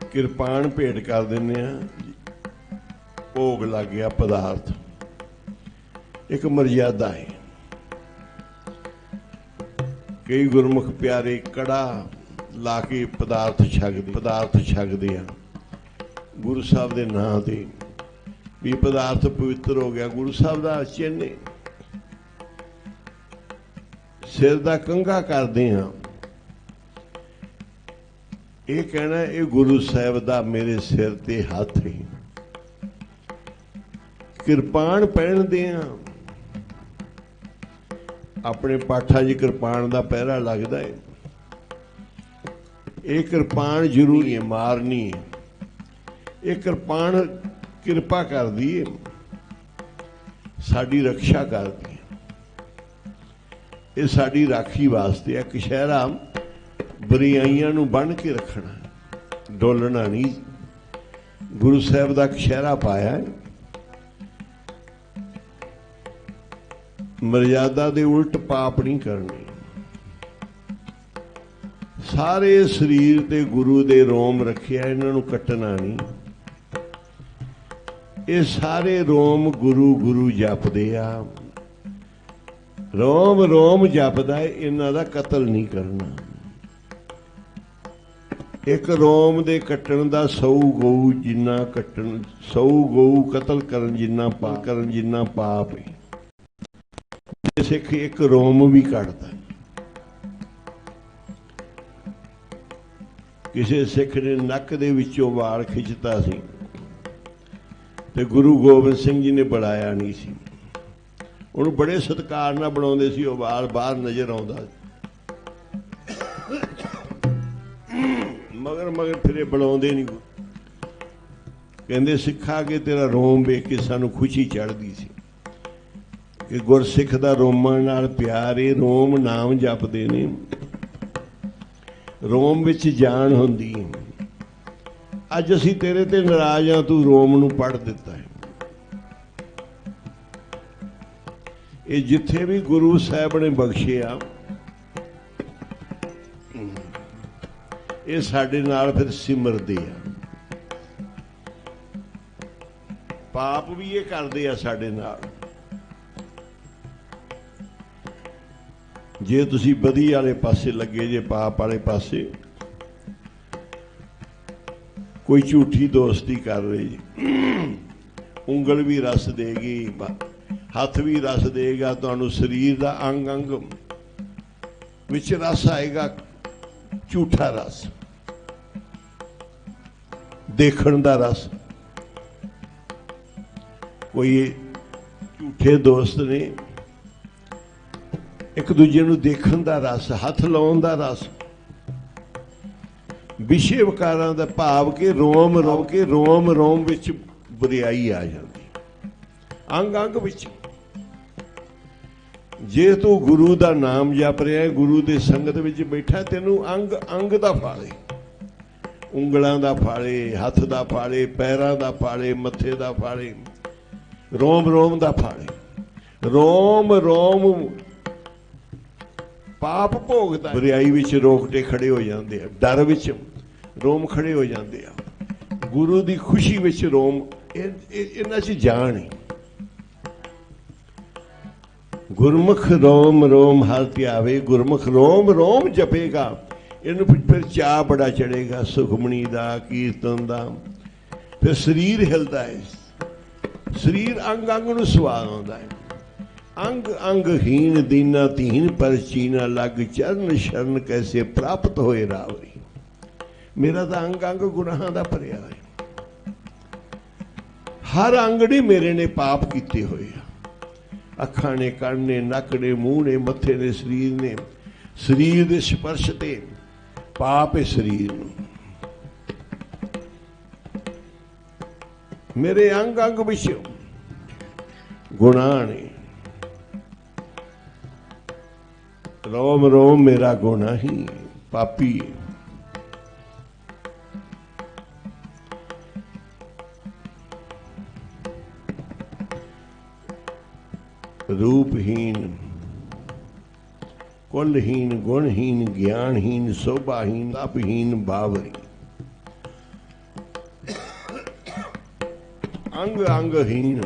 ਕਿਰਪਾਨ ਭੇਟ ਕਰ ਦਿੰਦੇ ਆ, ਭੋਗ ਲੱਗ ਗਿਆ ਪਦਾਰਥ। ਇੱਕ ਮਰਜ਼ਾਦਾ ਹੈ। ਕਈ ਗੁਰਮੁਖ ਪਿਆਰੇ ਕੜਾ ਲਾ ਕੇ ਪਦਾਰਥ ਛਕਦੇ ਆ ਗੁਰੂ ਸਾਹਿਬ ਦੇ ਨਾਂ ਤੇ, ਵੀ ਪਦਾਰਥ ਪਵਿੱਤਰ ਹੋ ਗਿਆ। ਗੁਰੂ ਸਾਹਿਬ ਦਾ ਚਿੰਨ੍ਹ ਸਿਰ ਦਾ ਕੰਘਾ ਕਰਦੇ ਆ, ਇਹ ਕਹਿਣਾ ਇਹ ਗੁਰੂ ਸਾਹਿਬ ਦਾ ਮੇਰੇ ਸਿਰ ਤੇ ਹੱਥ ਹੈ। ਕਿਰਪਾਨ ਪਹਿਨਦੇ ਆ, ਆਪਣੇ ਪਾਠਾਂ 'ਚ ਕਿਰਪਾਨ ਦਾ ਪਹਿਰਾ ਲੱਗਦਾ ਹੈ। ਇਹ ਕਿਰਪਾਨ ਜ਼ਰੂਰੀ ਹੈ, ਮਾਰਨੀ ਹੈ। ਇਹ ਕਿਰਪਾਨ ਕਿਰਪਾ ਕਰਦੀ ਹੈ, ਸਾਡੀ ਰੱਖਿਆ ਕਰਦੀ ਹੈ। ਇਹ ਸਾਡੀ ਰਾਖੀ ਵਾਸਤੇ ਹੈ। ਕਛਹਿਰਾ ਬੁਰਾਈਆਂ ਨੂੰ ਬੰਨ੍ਹ ਕੇ ਰੱਖਣਾ, ਡੋਲਣਾ ਨਹੀਂ। ਗੁਰੂ ਸਾਹਿਬ ਦਾ ਕਛਹਿਰਾ ਪਾਇਆ ਹੈ। ਮਰਜ਼ਾਦਾ ਦੇ ਉਲਟ ਪਾਪ ਨਹੀਂ ਕਰਨੇ। ਸਾਰੇ ਸਰੀਰ ਤੇ ਗੁਰੂ ਦੇ ਰੋਮ ਰੱਖਿਆ, ਇਹਨਾਂ ਨੂੰ ਕੱਟਣਾ ਨਹੀਂ। ਇਹ ਸਾਰੇ ਰੋਮ ਗੁਰੂ ਗੁਰੂ ਜਪਦੇ ਆ, ਰੋਮ ਰੋਮ ਜਪਦਾ ਹੈ, ਇਹਨਾਂ ਦਾ ਕਤਲ ਨਹੀਂ ਕਰਨਾ। ਇੱਕ ਰੋਮ ਦੇ ਕੱਟਣ ਦਾ 100 ਗਊ ਜਿੰਨਾ ਕੱਟਣ, 100 ਗਊ ਕਤਲ ਕਰਨ ਜਿੰਨਾ ਪਾਪ ਹੈ। ਸਿੱਖ ਇੱਕ ਰੋਮ ਵੀ ਕੱਟਦਾ। ਕਿਸੇ ਸਿੱਖ ਨੇ ਨੱਕ ਦੇ ਵਿੱਚੋਂ ਵਾਲ ਖਿੱਚਤਾ ਸੀ ਤੇ ਗੁਰੂ ਗੋਬਿੰਦ ਸਿੰਘ ਜੀ ਨੇ ਬੁਲਾਇਆ ਨਹੀਂ ਸੀ ਉਹਨੂੰ। ਬੜੇ ਸਤਿਕਾਰ ਨਾਲ ਬਣਾਉਂਦੇ ਸੀ, ਉਹ ਵਾਲ ਬਾਹਰ ਨਜ਼ਰ ਆਉਂਦਾ, ਮਗਰ ਫਿਰੇ, ਬੁਲਾਉਂਦੇ ਨਹੀਂ। ਕਹਿੰਦੇ ਸਿੱਖਾ ਕੇ ਤੇਰਾ ਰੋਮ ਵੇਖ ਕੇ ਸਾਨੂੰ ਖੁਸ਼ੀ ਚੜ੍ਹਦੀ ਸੀ ਕਿ ਗੁਰਸਿੱਖ ਦਾ ਰੋਮਾਂ ਨਾਲ ਪਿਆਰ ਹੈ। ਰੋਮ ਨਾਮ ਜਪਦੇ ਨੇ, ਰੋਮ ਵਿੱਚ ਜਾਨ ਹੁੰਦੀ ਹੈ। ਅੱਜ ਅਸੀਂ ਤੇਰੇ ਤੇ ਨਾਰਾਜ਼ ਹਾਂ, ਤੂੰ ਰੋਮ ਨੂੰ ਪੜ੍ਹ ਦਿੱਤਾ ਹੈ। ਇਹ ਜਿੱਥੇ ਵੀ ਗੁਰੂ ਸਾਹਿਬ ਨੇ ਬਖਸ਼ਿਆ, ਇਹ ਸਾਡੇ ਨਾਲ ਫਿਰ ਸਿਮਰਦੇ ਆ। ਪਾਪ ਵੀ ਇਹ ਕਰਦੇ ਆ ਸਾਡੇ ਨਾਲ। ਜੇ ਤੁਸੀਂ ਬਦੀ ਵਾਲੇ ਪਾਸੇ ਲੱਗੇ ਜੇ, ਪਾਪ ਵਾਲੇ ਪਾਸੇ, ਕੋਈ ਝੂਠੀ ਦੋਸਤੀ ਕਰ ਰਹੀ ਜੀ, ਉਂਗਲ ਵੀ ਰਸ ਦੇਗੀ, ਹੱਥ ਵੀ ਰਸ ਦੇਗਾ, ਤੁਹਾਨੂੰ ਸਰੀਰ ਦਾ ਅੰਗ ਅੰਗ ਵਿੱਚ ਰਸ ਆਏਗਾ, ਝੂਠਾ ਰਸ, ਦੇਖਣ ਦਾ ਰਸ। ਕੋਈ ਝੂਠੇ ਦੋਸਤ ਨੇ, ਇੱਕ ਦੂਜੇ ਨੂੰ ਦੇਖਣ ਦਾ ਰਸ, ਹੱਥ ਲਾਉਣ ਦਾ ਰਸ, ਵਿਸ਼ੇ ਵਿਕਾਰਾਂ ਦਾ ਭਾਵ ਕਿ ਰੋਮ ਰੋਮ ਵਿੱਚ ਬੁਰਾਈ ਆ ਜਾਂਦੀ, ਅੰਗ ਅੰਗ ਵਿੱਚ। ਜੇ ਤੂੰ ਗੁਰੂ ਦਾ ਨਾਮ ਜਪ ਰਿਹਾ, ਗੁਰੂ ਦੇ ਸੰਗਤ ਵਿੱਚ ਬੈਠਾ, ਤੈਨੂੰ ਅੰਗ ਅੰਗ ਦਾ ਫਾਲੇ, ਉਂਗਲਾਂ ਦਾ ਫਾਲੇ, ਹੱਥ ਦਾ ਫਾਲੇ, ਪੈਰਾਂ ਦਾ ਫਾਲੇ, ਮੱਥੇ ਦਾ ਫਾਲੇ, ਰੋਮ ਰੋਮ ਦਾ ਫਾਲੇ। ਰੋਮ ਰੋਮ ਪਾਪ ਭੋਗਦਾ, ਬੁਰਾਈ ਵਿੱਚ ਰੋਕਟੇ ਖੜੇ ਹੋ ਜਾਂਦੇ ਆ, ਡਰ ਵਿੱਚ ਰੋਮ ਖੜੇ ਹੋ ਜਾਂਦੇ ਆ, ਗੁਰੂ ਦੀ ਖੁਸ਼ੀ ਵਿੱਚ ਰੋਮ। ਇਹਨਾਂ 'ਚ ਜਾਣ ਹੀ। ਗੁਰਮੁਖ ਰੋਮ ਰੋਮ ਹਰਿ ਧਿਆਵੇ, ਗੁਰਮੁਖ ਰੋਮ ਰੋਮ ਜਪੇਗਾ, ਇਹਨੂੰ ਫਿਰ ਚਾਅ ਬੜਾ ਚੜੇਗਾ ਸੁਖਮਣੀ ਦਾ, ਕੀਰਤਨ ਦਾ। ਫਿਰ ਸਰੀਰ ਹਿਲਦਾ ਹੈ, ਸਰੀਰ ਅੰਗ ਅੰਗ ਨੂੰ ਸਵਾਦ ਆਉਂਦਾ ਹੈ। ਅੰਗ ਅੰਗਹੀਨ ਦੀਨਾ ਧੀਨ ਪਰ ਚੀਨਾ ਲੱਗ, ਚਰਨ ਸ਼ਰਨ ਕੈਸੇ ਪ੍ਰਾਪਤ ਹੋਏ ਰਾਵਰੀ। ਮੇਰਾ ਤਾਂ ਅੰਗ ਅੰਗ ਗੁਨਾਹਾਂ ਦਾ ਭਰਿਆ ਹੈ, ਹਰ ਅੰਗੜੀ ਮੇਰੇ ਨੇ ਪਾਪ ਕੀਤੇ ਹੋਏ ਆ। ਅੱਖਾਂ ਨੇ, ਕੰਨ ਨੇ, ਨੱਕ ਨੇ, ਮੂੰਹ ਨੇ, ਮੱਥੇ ਨੇ, ਸਰੀਰ ਨੇ। ਸਰੀਰ ਦੇ ਸਪਰਸ਼ ਤੇ ਪਾਪ ਹੈ ਸਰੀਰ ਨੂੰ। ਮੇਰੇ ਅੰਗ ਅੰਗ ਵਿੱਚ ਗੁਨਾਹ ਨੇ। ਰੋਮ ਰੋਮ ਮੇਰਾ ਗੁਨਾਹ ਹੀ ਪਾਪੀ ਹੈ। रूपहीन, कुलहीन, गुणहीन, ज्ञानहीन, शोभाहीन, अपहीन, बावरी। ਅੰਗ ਅੰਗਹੀਣ।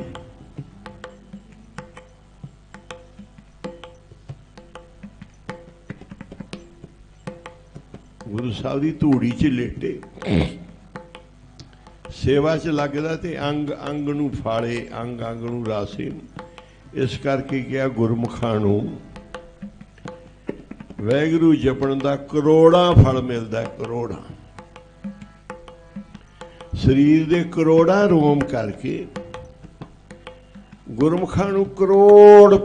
ਗੁਰੂ ਸਾਹਿਬ ਦੀ ਧੂੜੀ 'ਚ ਲੇਟੇ, ਸੇਵਾ 'ਚ ਲੱਗਦਾ ਤੇ ਅੰਗ ਅੰਗ ਨੂੰ ਫਾੜੇ, ਅੰਗ ਅੰਗ ਨੂੰ ਰਾਸੇ। ਇਸ ਕਰਕੇ ਕਿਹਾ ਗੁਰਮੁਖਾਂ ਨੂੰ ਵਾਹਿਗੁਰੂ ਜਪਣ ਦਾ ਕਰੋੜਾਂ ਫਲ ਮਿਲਦਾ, ਕਰੋੜਾਂ। ਸਰੀਰ ਦੇ ਕਰੋੜਾਂ ਰੋਮ ਕਰਕੇ ਗੁਰਮੁਖਾਂ ਨੂੰ ਕਰੋੜ,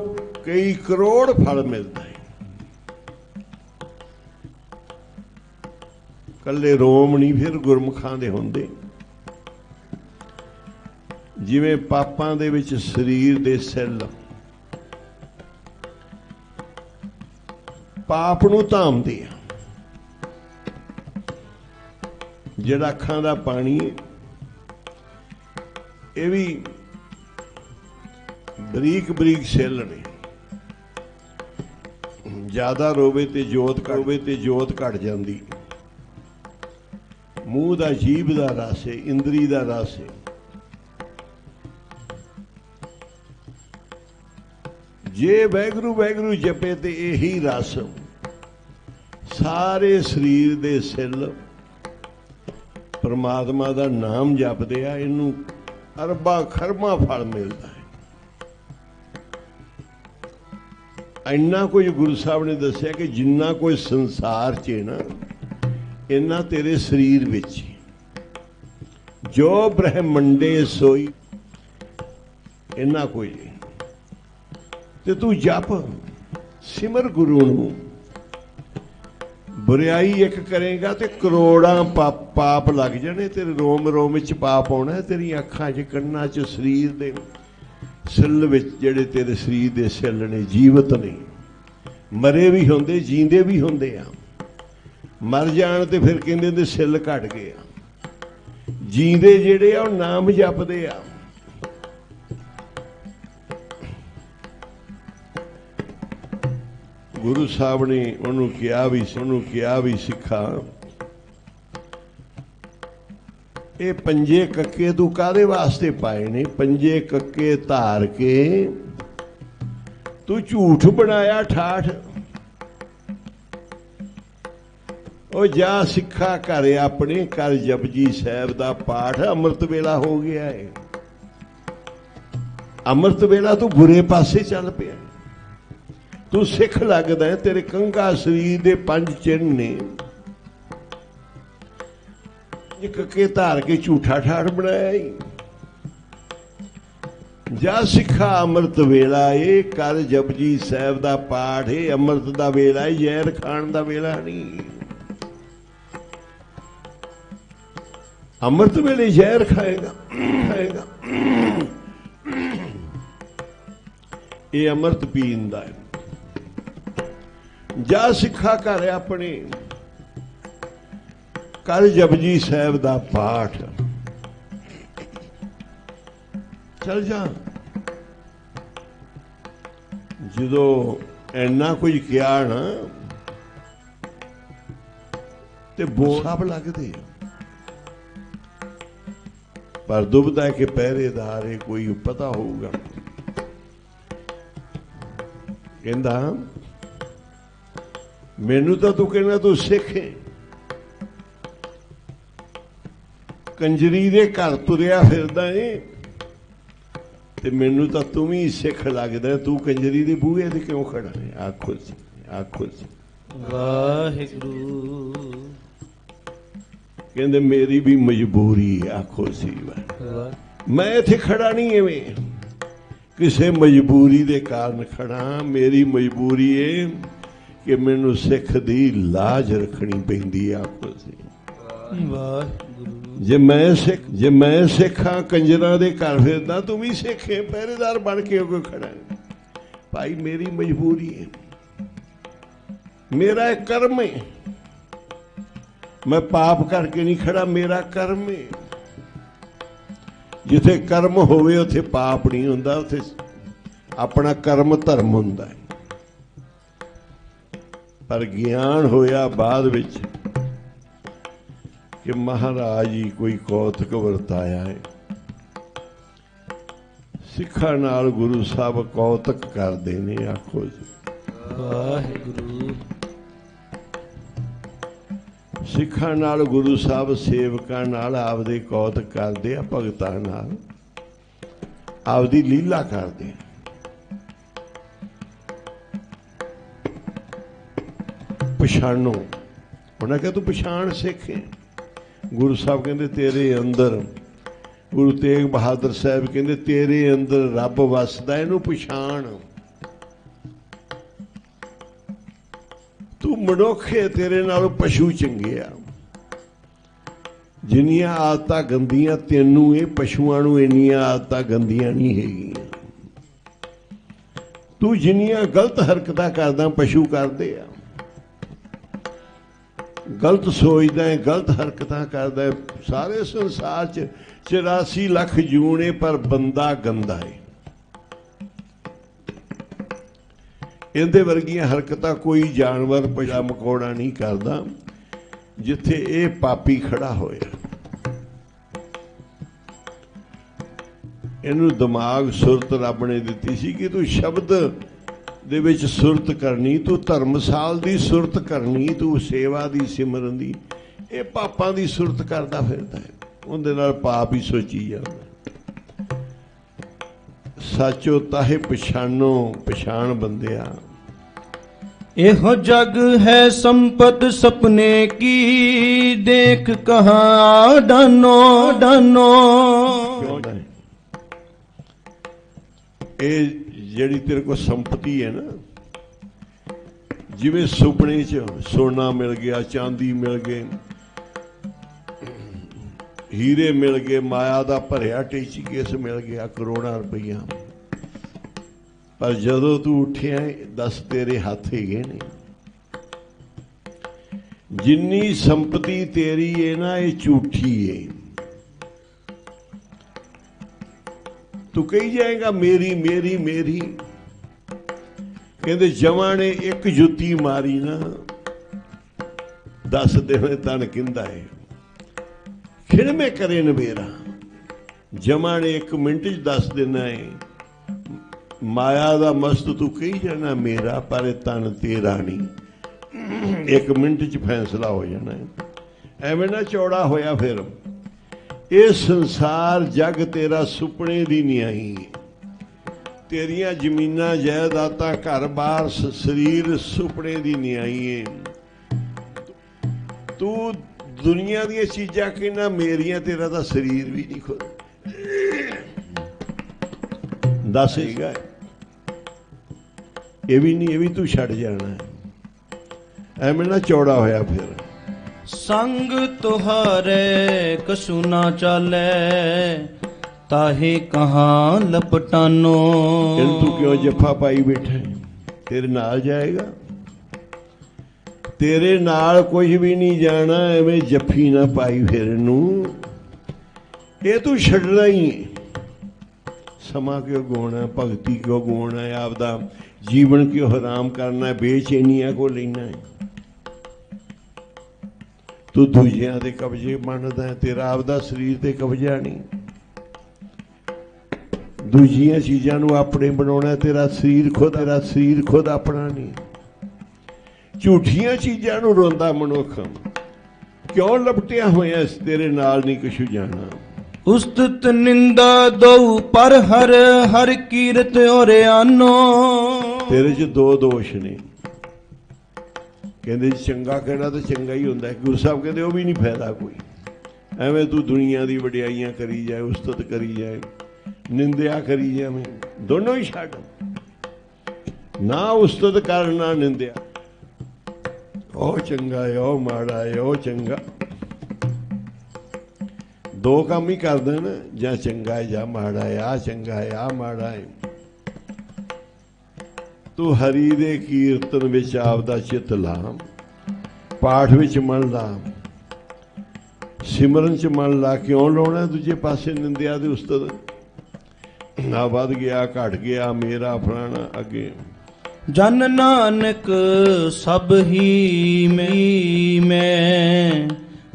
ਕਈ ਕਰੋੜ ਫਲ ਮਿਲਦਾ ਹੈ। ਕੱਲੇ ਰੋਮ ਨਹੀਂ ਫਿਰ ਗੁਰਮੁਖਾਂ ਦੇ ਹੁੰਦੇ। ਜਿਵੇਂ ਪਾਪਾਂ ਦੇ ਵਿੱਚ ਸਰੀਰ ਦੇ ਸੈੱਲ ਪਾਪ ਨੂੰ ਧਾਮਦੇ ਆ। ਜਿਹੜਾ ਅੱਖਾਂ ਦਾ ਪਾਣੀ ਇਹ ਵੀ ਬਰੀਕ ਬਰੀਕ ਸੈੱਲ ਨੇ। ਜ਼ਿਆਦਾ ਰੋਵੇ ਤੇ ਜੋਤ ਘਟ ਜਾਂਦੀ। ਮੂੰਹ ਦਾ ਜੀਭ ਦਾ ਰਸ ਹੈ, ਇੰਦਰੀ ਦਾ ਰਸ ਹੈ। ਜੇ ਵਾਹਿਗੁਰੂ ਵਾਹਿਗੁਰੂ ਜਪੇ ਤੇ ਇਹੀ ਰਸ ਸਾਰੇ ਸਰੀਰ ਦੇ ਸੈੱਲ ਪਰਮਾਤਮਾ ਦਾ ਨਾਮ ਜਪਦੇ ਆ। ਇਹਨੂੰ ਅਰਬਾਂ ਖਰਬਾਂ ਫਲ ਮਿਲਦਾ ਹੈ। ਇੰਨਾ ਕੁਝ ਗੁਰੂ ਸਾਹਿਬ ਨੇ ਦੱਸਿਆ ਕਿ ਜਿੰਨਾ ਕੋਈ ਸੰਸਾਰ 'ਚ ਹੈ ਨਾ, ਇੰਨਾ ਤੇਰੇ ਸਰੀਰ ਵਿੱਚ। ਜੋ ਬ੍ਰਹਮੰਡੇ ਸੋਈ, ਇੰਨਾ ਕੋਈ। ਤੇ ਤੂੰ ਜਪ, ਸਿਮਰ ਗੁਰੂ ਨੂੰ। ਬੁਰਾਈ ਇੱਕ ਕਰੇਗਾ ਤੇ ਕਰੋੜਾਂ ਪਾਪ ਲੱਗ ਜਾਣੇ ਤੇਰੇ। ਰੋਮ ਰੋਮ ਵਿੱਚ ਪਾਪ ਆਉਣਾ, ਤੇਰੀਆਂ ਅੱਖਾਂ 'ਚ, ਕੰਨਾਂ 'ਚ, ਸਰੀਰ ਦੇ ਸੈੱਲ ਵਿੱਚ। ਜਿਹੜੇ ਤੇਰੇ ਸਰੀਰ ਦੇ ਸੈੱਲ ਨੇ ਜੀਵਤ ਨੇ, ਮਰੇ ਵੀ ਹੁੰਦੇ, ਜੀਂਦੇ ਵੀ ਹੁੰਦੇ ਆ। ਮਰ ਜਾਣ ਤੇ ਫਿਰ ਕਹਿੰਦੇ ਨੇ ਸੈੱਲ ਘਟ ਗਏ ਆ। ਜੀਂਦੇ ਜਿਹੜੇ ਆ ਉਹ ਨਾਮ ਜਪਦੇ ਆ। ਗੁਰੂ ਸਾਹਿਬ ਨੇ ਉਹਨੂੰ ਕਿਹਾ ਵੀ ਸਿੱਖਾ, ਇਹ ਪੰਜੇ ਕੱਕੇ ਤੂੰ ਕਾਹਦੇ ਵਾਸਤੇ ਪਾਏ ਨੇ? ਪੰਜੇ ਕੱਕੇ ਧਾਰ ਕੇ ਤੂੰ ਝੂਠ ਬਣਾਇਆ ਠਾਠ। ਉਹ ਜਾ ਸਿੱਖਾ ਘਰ ਆਪਣੇ, ਕਰ ਜਪਜੀ ਸਾਹਿਬ ਦਾ ਪਾਠ। ਅੰਮ੍ਰਿਤ ਵੇਲਾ ਹੋ ਗਿਆ ਹੈ। ਅੰਮ੍ਰਿਤ ਵੇਲਾ ਤੂੰ ਬੁਰੇ ਪਾਸੇ ਚੱਲ ਪਿਆ। ਤੂੰ ਸਿੱਖ ਲੱਗਦਾ, ਤੇਰੇ ਕੰਘਾ ਸਰੀਰ ਦੇ 5 ਚਿੰਨ੍ਹ ਨੇ। ਕੱਕੇ ਧਾਰ ਕੇ ਝੂਠਾ ਠਾਠ ਬਣਾਇਆ ਹੀ। ਜਾ ਸਿੱਖਾ ਅੰਮ੍ਰਿਤ ਵੇਲਾ ਏ, ਕਰ ਜਪਜੀ ਸਾਹਿਬ ਦਾ ਪਾਠ ਏ। ਅੰਮ੍ਰਿਤ ਦਾ ਵੇਲਾ ਏ, ਜ਼ਹਿਰ ਖਾਣ ਦਾ ਵੇਲਾ ਨਹੀਂ। ਅੰਮ੍ਰਿਤ ਵੇਲੇ ਜ਼ਹਿਰ ਖਾਏਗਾ। ਇਹ ਅੰਮ੍ਰਿਤ ਪੀਣ ਦਾ ਹੈ। ਜਾ ਸਿੱਖਾ ਘਰ ਆਪਣੇ, ਕਰ ਜਪਜੀ ਸਾਹਿਬ ਦਾ ਪਾਠ। ਚੱਲ ਜਾ। ਜਦੋਂ ਇੰਨਾ ਕੁਝ ਕਿਹਾ ਨਾ ਤੇ ਸਭ ਲੱਗਦੇ। ਪਰ ਦੁਬਦਾ ਕਿ ਪਹਿਰੇਦਾਰ ਹੈ, ਕੋਈ ਪਤਾ ਹੋਊਗਾ। ਕਹਿੰਦਾ ਮੈਨੂੰ ਤਾਂ ਤੂੰ ਕਹਿੰਦਾ ਤੂੰ ਸਿੱਖ ਹੈ, ਕੰਜਰੀ ਦੇ ਘਰ ਤੁਰਿਆ ਫਿਰਦਾ ਏ, ਤੇ ਮੈਨੂੰ ਤਾਂ ਤੂੰ ਵੀ ਸਿੱਖ ਲੱਗਦਾ। ਤੂੰ ਕੰਜਰੀ ਦੇ ਬੂਹੇ ਤੇ ਕਿਉਂ ਖੜਾ ਹੈ? ਆਖੋ ਜੀ, ਆਖੋ ਜੀ। ਵਾਹਿਗੁਰੂ। ਕਹਿੰਦੇ ਮੇਰੀ ਵੀ ਮਜਬੂਰੀ। ਆਖੋ ਸੀ, ਮੈਂ ਇੱਥੇ ਖੜਾ ਨਹੀਂ ਐਵੇਂ ਕਿਸੇ ਮਜਬੂਰੀ ਦੇ ਕਾਰਨ ਖੜਾ। ਮੇਰੀ ਮਜਬੂਰੀ ਏ ਕਿ ਮੈਨੂੰ ਸਿੱਖ ਦੀ ਲਾਜ ਰੱਖਣੀ ਪੈਂਦੀ। ਆਖੋ ਸੀ, ਵਾਹਿਗੁਰੂ। ਜੇ ਮੈਂ ਸਿੱਖਾਂ ਕੰਜਰਾਂ ਦੇ ਘਰ ਫਿਰਦਾ, ਤੂੰ ਵੀ ਸਿੱਖ ਹੈ, ਪਹਿਰੇਦਾਰ ਬਣ ਕੇ ਕੋਈ ਖੜਾ ਹੈ। ਭਾਈ ਮੇਰੀ ਮਜਬੂਰੀ ਹੈ, ਮੇਰਾ ਇੱਕ ਕਰਮ ਹੈ। ਮੈਂ ਪਾਪ ਕਰਕੇ ਨਹੀਂ ਖੜਾ, ਮੇਰਾ ਕਰਮ ਹੈ। ਜਿੱਥੇ ਕਰਮ ਹੋਵੇ ਉੱਥੇ ਪਾਪ ਨਹੀਂ ਹੁੰਦਾ, ਉੱਥੇ ਆਪਣਾ ਕਰਮ ਧਰਮ ਹੁੰਦਾ ਹੈ। ਪਰ ਗਿਆਨ ਹੋਇਆ ਬਾਅਦ ਵਿੱਚ ਕਿ ਮਹਾਰਾਜ ਜੀ ਕੋਈ ਕੌਤਕ ਵਰਤਾਇਆ ਹੈ। ਸਿੱਖਾਂ ਨਾਲ ਗੁਰੂ ਸਾਹਿਬ ਕੌਤਕ ਕਰਦੇ ਨੇ। ਆਖੋ ਜੀ ਵਾਹਿਗੁਰੂ। ਸਿੱਖਾਂ ਨਾਲ ਗੁਰੂ ਸਾਹਿਬ ਸੇਵਕਾਂ ਨਾਲ ਆਪਦੇ ਕੌਤਕ ਕਰਦੇ ਆ, ਭਗਤਾਂ ਨਾਲ ਆਪਦੀ ਲੀਲਾ ਕਰਦੇ ਆ। ਪਛਾਣੋ, ਉਹਨਾਂ ਕਿਹਾ ਤੂੰ ਪਛਾਣ ਸਿੱਖ ਹੈ। ਗੁਰੂ ਸਾਹਿਬ ਕਹਿੰਦੇ ਤੇਰੇ ਅੰਦਰ, ਗੁਰੂ ਤੇਗ ਬਹਾਦਰ ਸਾਹਿਬ ਕਹਿੰਦੇ ਤੇਰੇ ਅੰਦਰ ਰੱਬ ਵਸਦਾ, ਇਹਨੂੰ ਪਛਾਣ। ਤੂੰ ਮਨੁੱਖ ਹੈ, ਤੇਰੇ ਨਾਲੋਂ ਪਸ਼ੂ ਚੰਗੇ ਆ। ਜਿੰਨੀਆਂ ਆਦਤਾਂ ਗੰਦੀਆਂ ਤੈਨੂੰ, ਇਹ ਪਸ਼ੂਆਂ ਨੂੰ ਇੰਨੀਆਂ ਆਦਤਾਂ ਗੰਦੀਆਂ ਨਹੀਂ ਹੈਗੀਆਂ। ਤੂੰ ਜਿੰਨੀਆਂ ਗਲਤ ਹਰਕਤਾਂ ਕਰਦਾ ਪਸ਼ੂ ਕਰਦੇ ਆ। ਗਲਤ ਸੋਚਦਾ ਹੈ, ਗਲਤ ਹਰਕਤਾਂ ਕਰਦਾ ਹੈ। ਸਾਰੇ ਸੰਸਾਰ 'ਚ 84 ਲੱਖ ਜੂਨੇ, ਪਰ ਬੰਦਾ ਗੰਦਾ ਹੈ। ਇਹਦੇ ਵਰਗੀਆਂ ਹਰਕਤਾਂ ਕੋਈ ਜਾਨਵਰ, ਪਸ਼ੂ, ਮਕੌੜਾ ਨਹੀਂ ਕਰਦਾ ਜਿੱਥੇ ਇਹ ਪਾਪੀ ਖੜਾ ਹੋਇਆ। ਇਹਨੂੰ ਦਿਮਾਗ, ਸੁਰਤ ਰੱਬ ਨੇ ਦਿੱਤੀ ਸੀ ਕਿ ਤੂੰ ਸ਼ਬਦ ਦੇ ਵਿੱਚ ਸੁਰਤ ਕਰਨੀ, ਤੂੰ ਧਰਮਸਾਲ ਦੀ ਸੁਰਤ ਕਰਨੀ, ਤੂੰ ਸੇਵਾ ਦੀ, ਸਿਮਰਨ ਦੀ। ਇਹ ਪਾਪਾਂ ਦੀ ਸੁਰਤ ਕਰਦਾ ਫਿਰਦਾ ਹੈ, ਉਹਦੇ ਨਾਲ ਪਾਪ ਹੀ ਸੋਚੀ ਜਾਂਦਾ। ਸੱਚੋ ਤਾਹੇ ਪਛਾਨੋ, ਪਛਾਣ ਬੰਦਿਆ। ਇਹੋ ਜਗ ਹੈ ਸੰਪਤ ਸਪਨੇ ਕੀ, ਦੇਖ ਕਹਾਂ ਡਾਨੋ ਡਾਨੋ। ਇਹ ਜਿਹੜੀ ਤੇਰੇ ਕੋਲ ਸੰਪਤੀ ਹੈ ਨਾ, ਜਿਵੇਂ ਸੁਪਨੇ 'ਚ ਸੋਨਾ ਮਿਲ ਗਿਆ, ਚਾਂਦੀ ਮਿਲ ਗਏ, ਹੀਰੇ ਮਿਲ ਗਏ, ਮਾਇਆ ਦਾ ਭਰਿਆ ਟੇਚੀ ਕੇਸ ਮਿਲ ਗਿਆ, ਕਰੋੜਾਂ ਰੁਪਈਆ। ਪਰ ਜਦੋਂ ਤੂੰ ਉੱਠਿਆ, ਦੱਸ ਤੇਰੇ ਹੱਥ ਹੈਗੇ ਨੇ। ਜਿੰਨੀ ਸੰਪਤੀ ਤੇਰੀ ਹੈ ਨਾ, ਇਹ ਝੂਠੀ ਹੈ। ਤੂੰ ਕਹੀ ਜਾਏਗਾ ਮੇਰੀ ਮੇਰੀ ਮੇਰੀ। ਕਹਿੰਦੇ ਜਮਾਂ ਨੇ ਇੱਕ ਜੁੱਤੀ ਮਾਰੀ ਨਾ, ਦੱਸ ਦੇਵੇਂ ਤਨ ਕਿੰਦਾ ਹੈ। ਖਿੜਮੇ ਕਰੇ ਨਵੇਰਾ। ਜਮਾਂ ਨੇ 1 ਮਿੰਟ 'ਚ ਦੱਸ ਦੇਣਾ ਹੈ। ਮਾਇਆ ਦਾ ਮਸਤ ਤੂੰ ਕਹੀ ਜਾਣਾ ਮੇਰਾ, ਪਰ ਇਹ ਤਨ ਤੇਰਾ ਨਹੀਂ। 1 ਮਿੰਟ 'ਚ ਫੈਸਲਾ ਹੋ ਜਾਣਾ ਹੈ। ਐਵੇਂ ਨਾ ਚੌੜਾ ਹੋਇਆ ਫਿਰ। ਇਹ ਸੰਸਾਰ ਜਗ ਤੇਰਾ ਸੁਪਨੇ ਦੀ ਨਿਆਈ। ਤੇਰੀਆਂ ਜ਼ਮੀਨਾਂ, ਜਾਇਦਾਦਾਂ, ਘਰ-ਬਾਰ, ਸਰੀਰ ਸੁਪਨੇ ਦੀ ਨਿਆਈ ਹੈ। ਤੂੰ ਦੁਨੀਆ ਦੀਆਂ ਚੀਜ਼ਾਂ ਕਹਿੰਦਾ ਮੇਰੀਆਂ, ਤੇਰਾ ਤਾਂ ਸਰੀਰ ਵੀ ਨਹੀਂ ਖੁਦ। ਦੱਸ ਹੈਗਾ ਇਹ ਵੀ ਨਹੀਂ, ਇਹ ਵੀ ਤੂੰ ਛੱਡ ਜਾਣਾ ਹੈ। ਐਵੇਂ ਨਾ ਚੌੜਾ ਹੋਇਆ ਫਿਰ। ਸੰਗ ਤੁਹਾਰੇ ਕਛੂ ਨਾ ਚਾਲੇ, ਤਾਹੇ ਕਹਾਂ ਲਪਟਾਨੋ। ਇਹਨੂੰ ਤੂੰ ਕਿਉਂ ਜੱਫਾ ਪਾਈ ਬੈਠਾ ਹੈ? ਤੇਰੇ ਨਾਲ ਜਾਏਗਾ, ਤੇਰੇ ਨਾਲ ਕੁਝ ਵੀ ਨਹੀਂ ਜਾਣਾ। ਐਵੇਂ ਜੱਫੀ ਨਾ ਪਾਈ ਫਿਰ ਇਹਨੂੰ। ਇਹ ਤੂੰ ਛੱਡਣਾ ਹੀ ਹੈ। ਸਮਾਂ ਕਿਉਂ ਗਵਾਉਣਾ, ਭਗਤੀ ਕਿਉਂ ਗਵਾਉਣਾ ਹੈ, ਆਪਦਾ ਜੀਵਨ ਕਿਉਂ ਹਰਾਮ ਕਰਨਾ, ਬੇਚੈਨੀਆਂ ਕੋ ਲੈਣਾ ਹੈ। ਤੂੰ ਦੂਜਿਆਂ ਦੇ ਕਬਜ਼ੇ ਮੰਨਦਾ ਹੈ, ਤੇਰਾ ਆਪਦਾ ਸਰੀਰ ਤੇ ਕਬਜ਼ਾ ਨਹੀਂ। ਦੂਜੀਆਂ ਚੀਜ਼ਾਂ ਨੂੰ ਆਪਣੇ ਬਣਾਉਣਾ, ਤੇਰਾ ਸਰੀਰ ਖੁਦ ਆਪਣਾ ਨਹੀਂ। ਝੂਠੀਆਂ ਚੀਜ਼ਾਂ ਨੂੰ ਰੋਂਦਾ ਮਨੁੱਖ, ਕਿਉਂ ਲਪਟਿਆ ਹੋਇਆ, ਤੇਰੇ ਨਾਲ ਨਹੀਂ ਕੁਛ ਜਾਣਾ। ਉਸਤਤ ਨਿੰਦਾ ਦਉ ਪਰ ਹਰ ਹਰ ਕੀਰਤ ਔਰਿਆਨੋ। ਤੇਰੇ 'ਚ 2 ਦੋਸ਼ ਨੇ। ਕਹਿੰਦੇ ਚੰਗਾ ਕਹਿਣਾ ਤਾਂ ਚੰਗਾ ਹੀ ਹੁੰਦਾ। ਗੁਰੂ ਸਾਹਿਬ ਕਹਿੰਦੇ ਉਹ ਵੀ ਨਹੀਂ ਫਾਇਦਾ ਕੋਈ। ਐਵੇਂ ਤੂੰ ਦੁਨੀਆ ਦੀ ਵਡਿਆਈਆਂ ਕਰੀ ਜਾਏ, ਉਸਤਤ ਕਰੀ ਜਾਏ, ਨਿੰਦਿਆ ਕਰੀ ਜਾਵੇਂ, ਦੋਨੋਂ ਹੀ ਛੱਡ। ਨਾ ਉਸਤਤ ਕਰ, ਨਾ ਨਿੰਦਿਆ। ਉਹ ਚੰਗਾ ਹੈ, ਉਹ ਮਾੜਾ ਹੈ, ਉਹ ਚੰਗਾ। 2 ਕੰਮ ਹੀ ਕਰਦੇ ਨਾ, ਜਾਂ ਚੰਗਾ ਹੈ ਜਾਂ ਮਾੜਾ ਹੈ, ਆ ਚੰਗਾ ਹੈ ਆ ਮਾੜਾ ਹੈ। ਤੂੰ ਹਰੀ ਦੇ ਕੀਰਤਨ ਵਿੱਚ ਆਪਦਾ ਚਿੱਤ ਲਾ, ਪਾਠ ਵਿੱਚ ਮਨ ਲਾ, ਸਿਮਰਨ 'ਚ ਮਨ ਲਾ। ਕਿਉਂ ਲਾਉਣਾ ਦੂਜੇ ਪਾਸੇ ਨਿੰਦਿਆ ਦੇ ਉਸਤਤ? ਨਾ ਵੱਧ ਗਿਆ, ਘਟ ਗਿਆ, ਮੇਰਾ ਫਲਾਣਾ ਅੱਗੇ। ਜਨ ਨਾਨਕ ਸਭ ਹੀ ਮੈਂ,